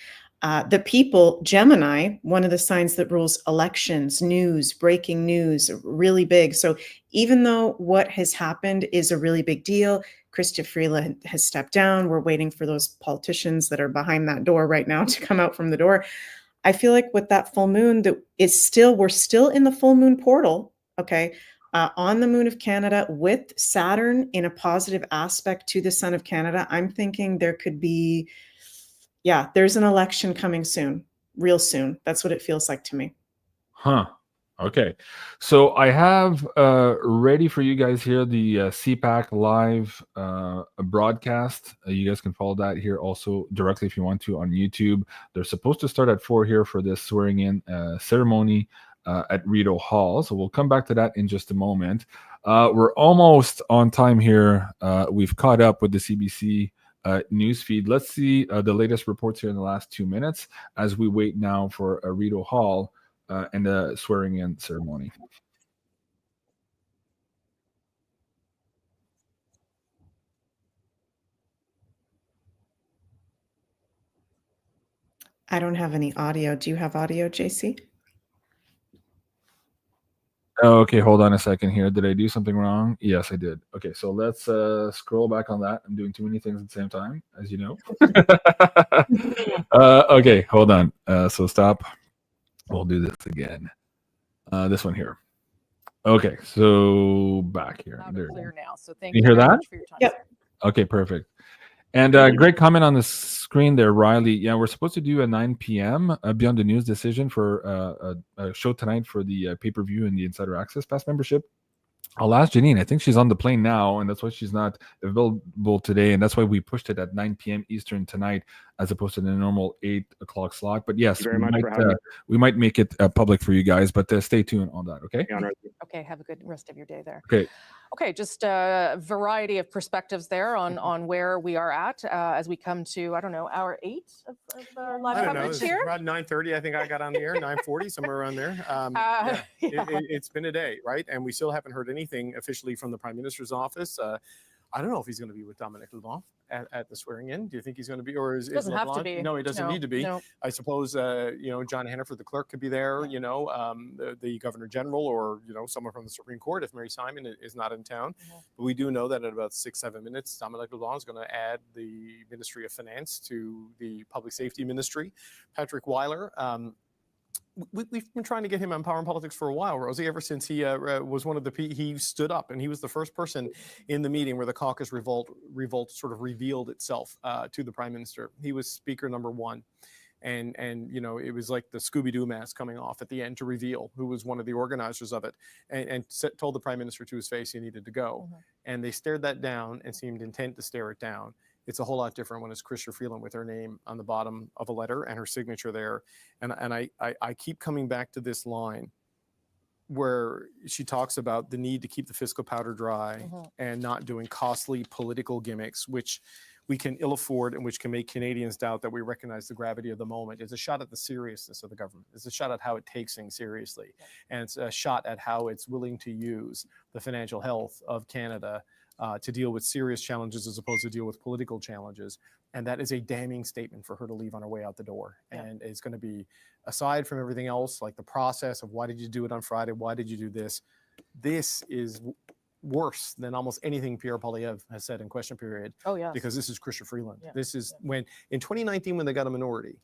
The people, Gemini, one of the signs that rules elections, news, breaking news, really big. So even though what has happened is a really big deal, Chrystia Freeland has stepped down. We're waiting for those politicians that are behind that door right now to come out from the door. I feel like with that full moon, that is still, we're still in the full moon portal, okay? On the moon of Canada with Saturn in a positive aspect to the sun of Canada, I'm thinking there could be, there's an election coming soon, real soon. That's what it feels like to me. Huh. Okay, so I have ready for you guys here the CPAC live broadcast. You guys can follow that here also directly if you want to on YouTube. They're supposed to start at 4 here for this swearing in ceremony at Rideau Hall. So we'll come back to that in just a moment. We're almost on time here. We've caught up with the CBC news feed. Let's see the latest reports here in the last 2 minutes as we wait now for Rideau Hall and the swearing-in ceremony. I don't have any audio. Do you have audio, JC? Oh, okay, hold on a second here. Did I do something wrong? Yes, I did. Okay, so let's scroll back on that. I'm doing too many things at the same time, as you know. Okay, hold on. So stop. We'll do this again. This one here. Okay, so back here. Loud and clear now. So thank you you hear very that? much for your time. Yep. Okay, perfect. And great comment on the screen there, Riley. Yeah, we're supposed to do a 9 p.m. Beyond the News decision for a show tonight for the pay-per-view and the Insider Access Pass membership. I'll ask Janine. I think she's on the plane now, and that's why she's not available today. And that's why we pushed it at 9 p.m. Eastern tonight, as opposed to the normal 8 o'clock slot. But yes, we might make it public for you guys, but stay tuned on that, okay? Okay, have a good rest of your day there. Okay. Okay, just a variety of perspectives there on where we are at as we come to, I don't know, hour 8 of our live I don't know. coverage It's here. around 9:30. I think I got on the air. 9:40, somewhere around there. It's been a day, right? And we still haven't heard anything officially from the Prime Minister's office. I don't know if he's going to be with Dominic LeBlanc at the swearing in. Do you think he's going to be, or is Doesn't have to LeBlanc? be. No, he doesn't No, need to be. no. I suppose John Hannaford, the clerk, could be there. The Governor General, or someone from the Supreme Court if Mary Simon is not in town. But we do know that in about 6-7 minutes, Dominic LeBlanc is going to add the Ministry of Finance to the Public Safety Ministry. Patrick Weiler. We've been trying to get him on Power and Politics for a while, Rosie, ever since he was one of he stood up, and he was the first person in the meeting where the caucus revolt sort of revealed itself to the Prime Minister. He was speaker number 1. And it was like the Scooby-Doo mask coming off at the end to reveal who was one of the organizers of it, and told the Prime Minister to his face he needed to go. And they stared that down and seemed intent to stare it down. It's a whole lot different when it's Chrystia Freeland with her name on the bottom of a letter and her signature there. And I keep coming back to this line where she talks about the need to keep the fiscal powder dry and not doing costly political gimmicks, which we can ill afford and which can make Canadians doubt that we recognize the gravity of the moment. It's a shot at the seriousness of the government. It's a shot at how it takes things seriously. And it's a shot at how it's willing to use the financial health of Canada to deal with serious challenges as opposed to deal with political challenges. And that is a damning statement for her to leave on her way out the door. And it's going to be, aside from everything else, like the process of why did you do it on Friday? Why did you do this? This is worse than almost anything Pierre Poilievre has said in question period. Oh, yes. Because this is Chrystia Freeland. This is when, in 2019, when they got a minority,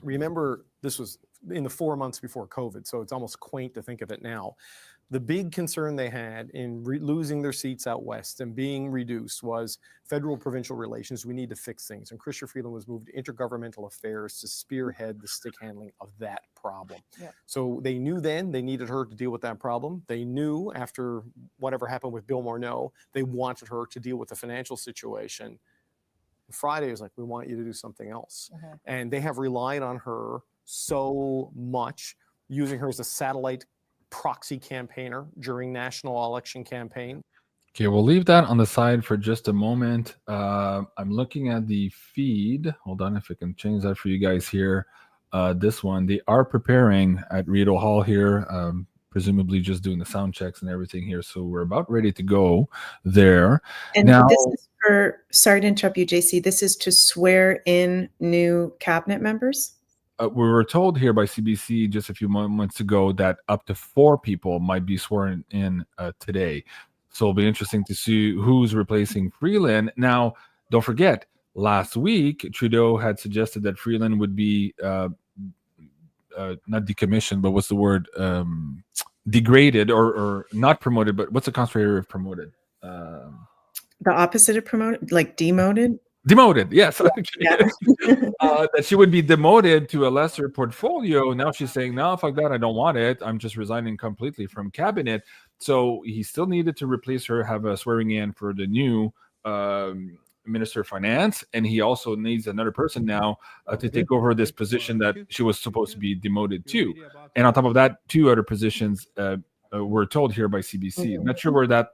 remember, this was in the 4 months before COVID, so it's almost quaint to think of it now. The big concern they had in losing their seats out west and being reduced was federal-provincial relations. We need to fix things. And Chrystia Freeland was moved to intergovernmental affairs to spearhead the stick handling of that problem. So they knew then they needed her to deal with that problem. They knew after whatever happened with Bill Morneau, they wanted her to deal with the financial situation. Friday was like, we want you to do something else. And they have relied on her so much, using her as a satellite proxy campaigner during national election campaign. Okay, we'll leave that on the side for just a moment. I'm looking at the feed. Hold on, if I can change that for you guys here. This one, they are preparing at Rideau Hall here, presumably just doing the sound checks and everything here. So we're about ready to go there. And now, this is for, sorry to interrupt you, JC, this is to swear in new cabinet members? we were told here by CBC just a few moments ago that up to 4 people might be sworn in today. So it'll be interesting to see who's replacing Freeland. Now, don't forget, last week, Trudeau had suggested that Freeland would be not decommissioned, but what's the word? Degraded or not promoted, but what's the contrary of promoted? The opposite of promoted, like demoted? Demoted, yes. Yeah. That she would be demoted to a lesser portfolio. Now she's saying, no, fuck that, I don't want it. I'm just resigning completely from cabinet. So he still needed to replace her, have a swearing in for the new Minister of Finance. And he also needs another person now to take over this position that she was supposed to be demoted to. And on top of that, 2 other positions were told here by CBC. I'm not sure where that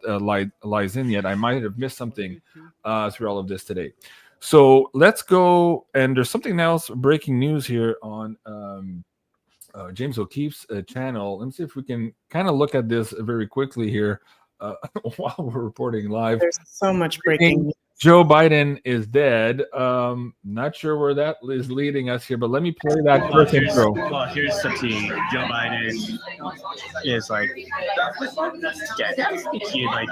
lies in yet. I might have missed something through all of this today. So let's go. And there's something else, breaking news here on James O'Keefe's channel. Let me see if we can kind of look at this very quickly here while we're reporting live. There's so much breaking news. Joe Biden is dead. Not sure where that is leading us here, but let me play that first intro. Well, here's the tea. Joe Biden is like dead. He like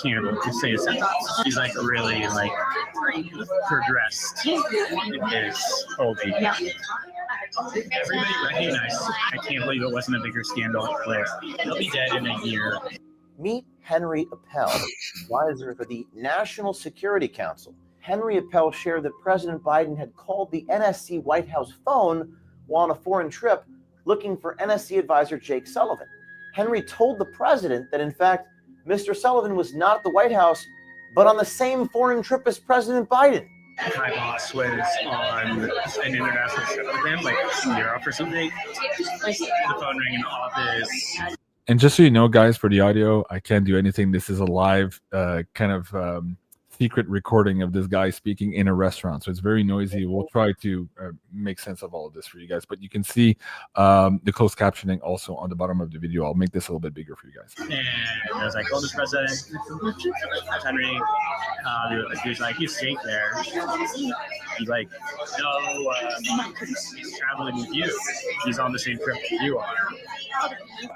can't to say a sentence. He's like really like progressed in his old age. Everybody recognized. I can't believe it wasn't a bigger scandal at Blair. He'll be dead in a year. Meet Henry Appel, advisor for the National Security Council. Henry Appel shared that President Biden had called the NSC White House phone while on a foreign trip looking for NSC advisor Jake Sullivan. Henry told the president that, in fact, Mr. Sullivan was not at the White House, but on the same foreign trip as President Biden. My boss was on an international trip with him, like Europe or something. The phone rang in the office. And just so you know, guys, for the audio, I can't do anything. This is a live kind of secret recording of this guy speaking in a restaurant. So it's very noisy. We'll try to make sense of all of this for you guys. But you can see the closed captioning also on the bottom of the video. I'll make this a little bit bigger for you guys. And I was like, oh, Mr. President, Henry, he was like, he's safe there. He's like, no, he's traveling with you. He's on the same trip that you are.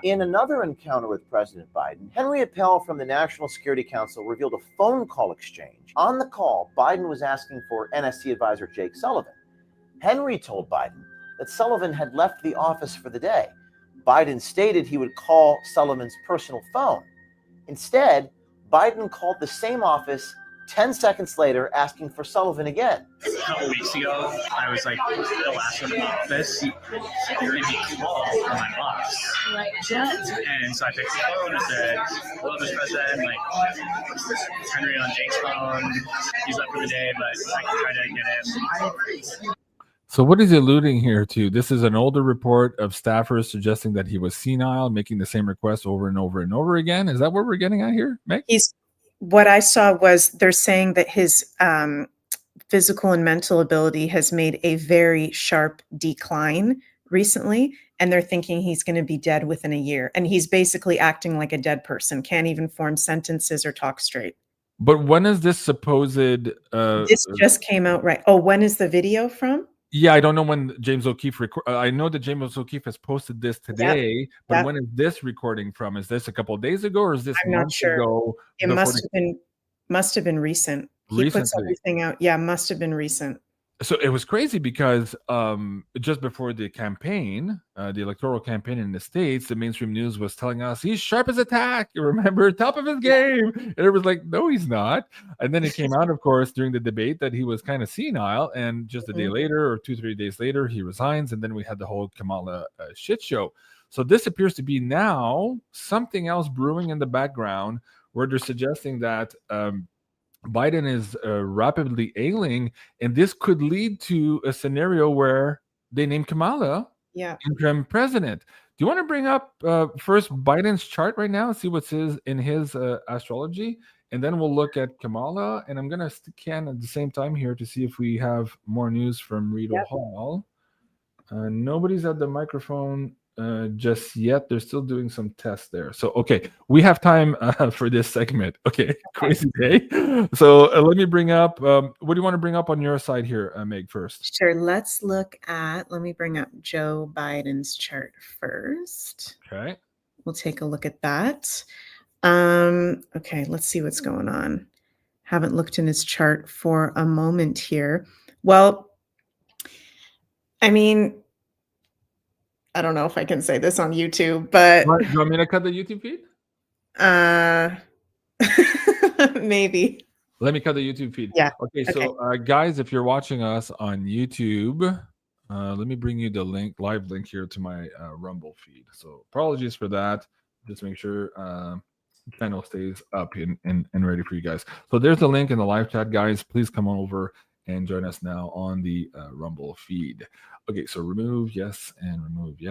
In another encounter with President Biden, Henry Appel from the National Security Council revealed a phone call exchange. On the call, Biden was asking for NSC advisor Jake Sullivan. Henry told Biden that Sullivan had left the office for the day. Biden stated he would call Sullivan's personal phone. Instead, Biden called the same office 10 seconds later, asking for Sullivan again. A couple weeks ago, I was like the last one in the office, and he called from my boss. And so I picked the phone and said, hello, Mr. President, like, Henry on Jake's phone. He's up for the day, but I can try to get him. So what is he alluding here to? This is an older report of staffers suggesting that he was senile, making the same request over and over and over again. Is that what we're getting at here, Meg? What I saw was they're saying that his physical and mental ability has made a very sharp decline recently, and they're thinking he's going to be dead within a year. And he's basically acting like a dead person, can't even form sentences or talk straight. But when is this supposed... this just came out, right? Oh, when is the video from? Yeah, I don't know when James O'Keefe I know that James O'Keefe has posted this today, but when is this recording from? Is this a couple of days ago, or is this I'm not sure. Ago? It must have been recent. He puts everything out. Yeah, must have been recent. So it was crazy because just before the campaign, the electoral campaign in the States, the mainstream news was telling us he's sharp as a tack. You remember, top of his game. And it was like, no, he's not. And then it came out, of course, during the debate that he was kind of senile. And just a day later or 2-3 days later, he resigns. And then we had the whole Kamala shit show. So this appears to be now something else brewing in the background where they're suggesting that Biden is rapidly ailing, and this could lead to a scenario where they name Kamala interim president. Do you want to bring up first Biden's chart right now, see what's in his astrology, and then we'll look at Kamala, and I'm going to scan at the same time here to see if we have more news from Rideau Hall. Nobody's at the microphone just yet. They're still doing some tests there. So, okay, we have time for this segment. Okay, crazy day. So let me bring up, what do you want to bring up on your side here, Meg, first? Sure, let me bring up Joe Biden's chart first. Okay. We'll take a look at that. Okay, let's see what's going on. Haven't looked in his chart for a moment here. Well, I mean, I don't know if I can say this on YouTube, but do you want me to cut the YouTube feed? Maybe. Let me cut the YouTube feed. Yeah. Okay, so guys, if you're watching us on YouTube, let me bring you the live link here to my Rumble feed. So apologies for that. Just make sure channel stays up and ready for you guys. So there's the link in the live chat, guys. Please come on over and join us now on the Rumble feed. Okay, so remove yes and remove yes.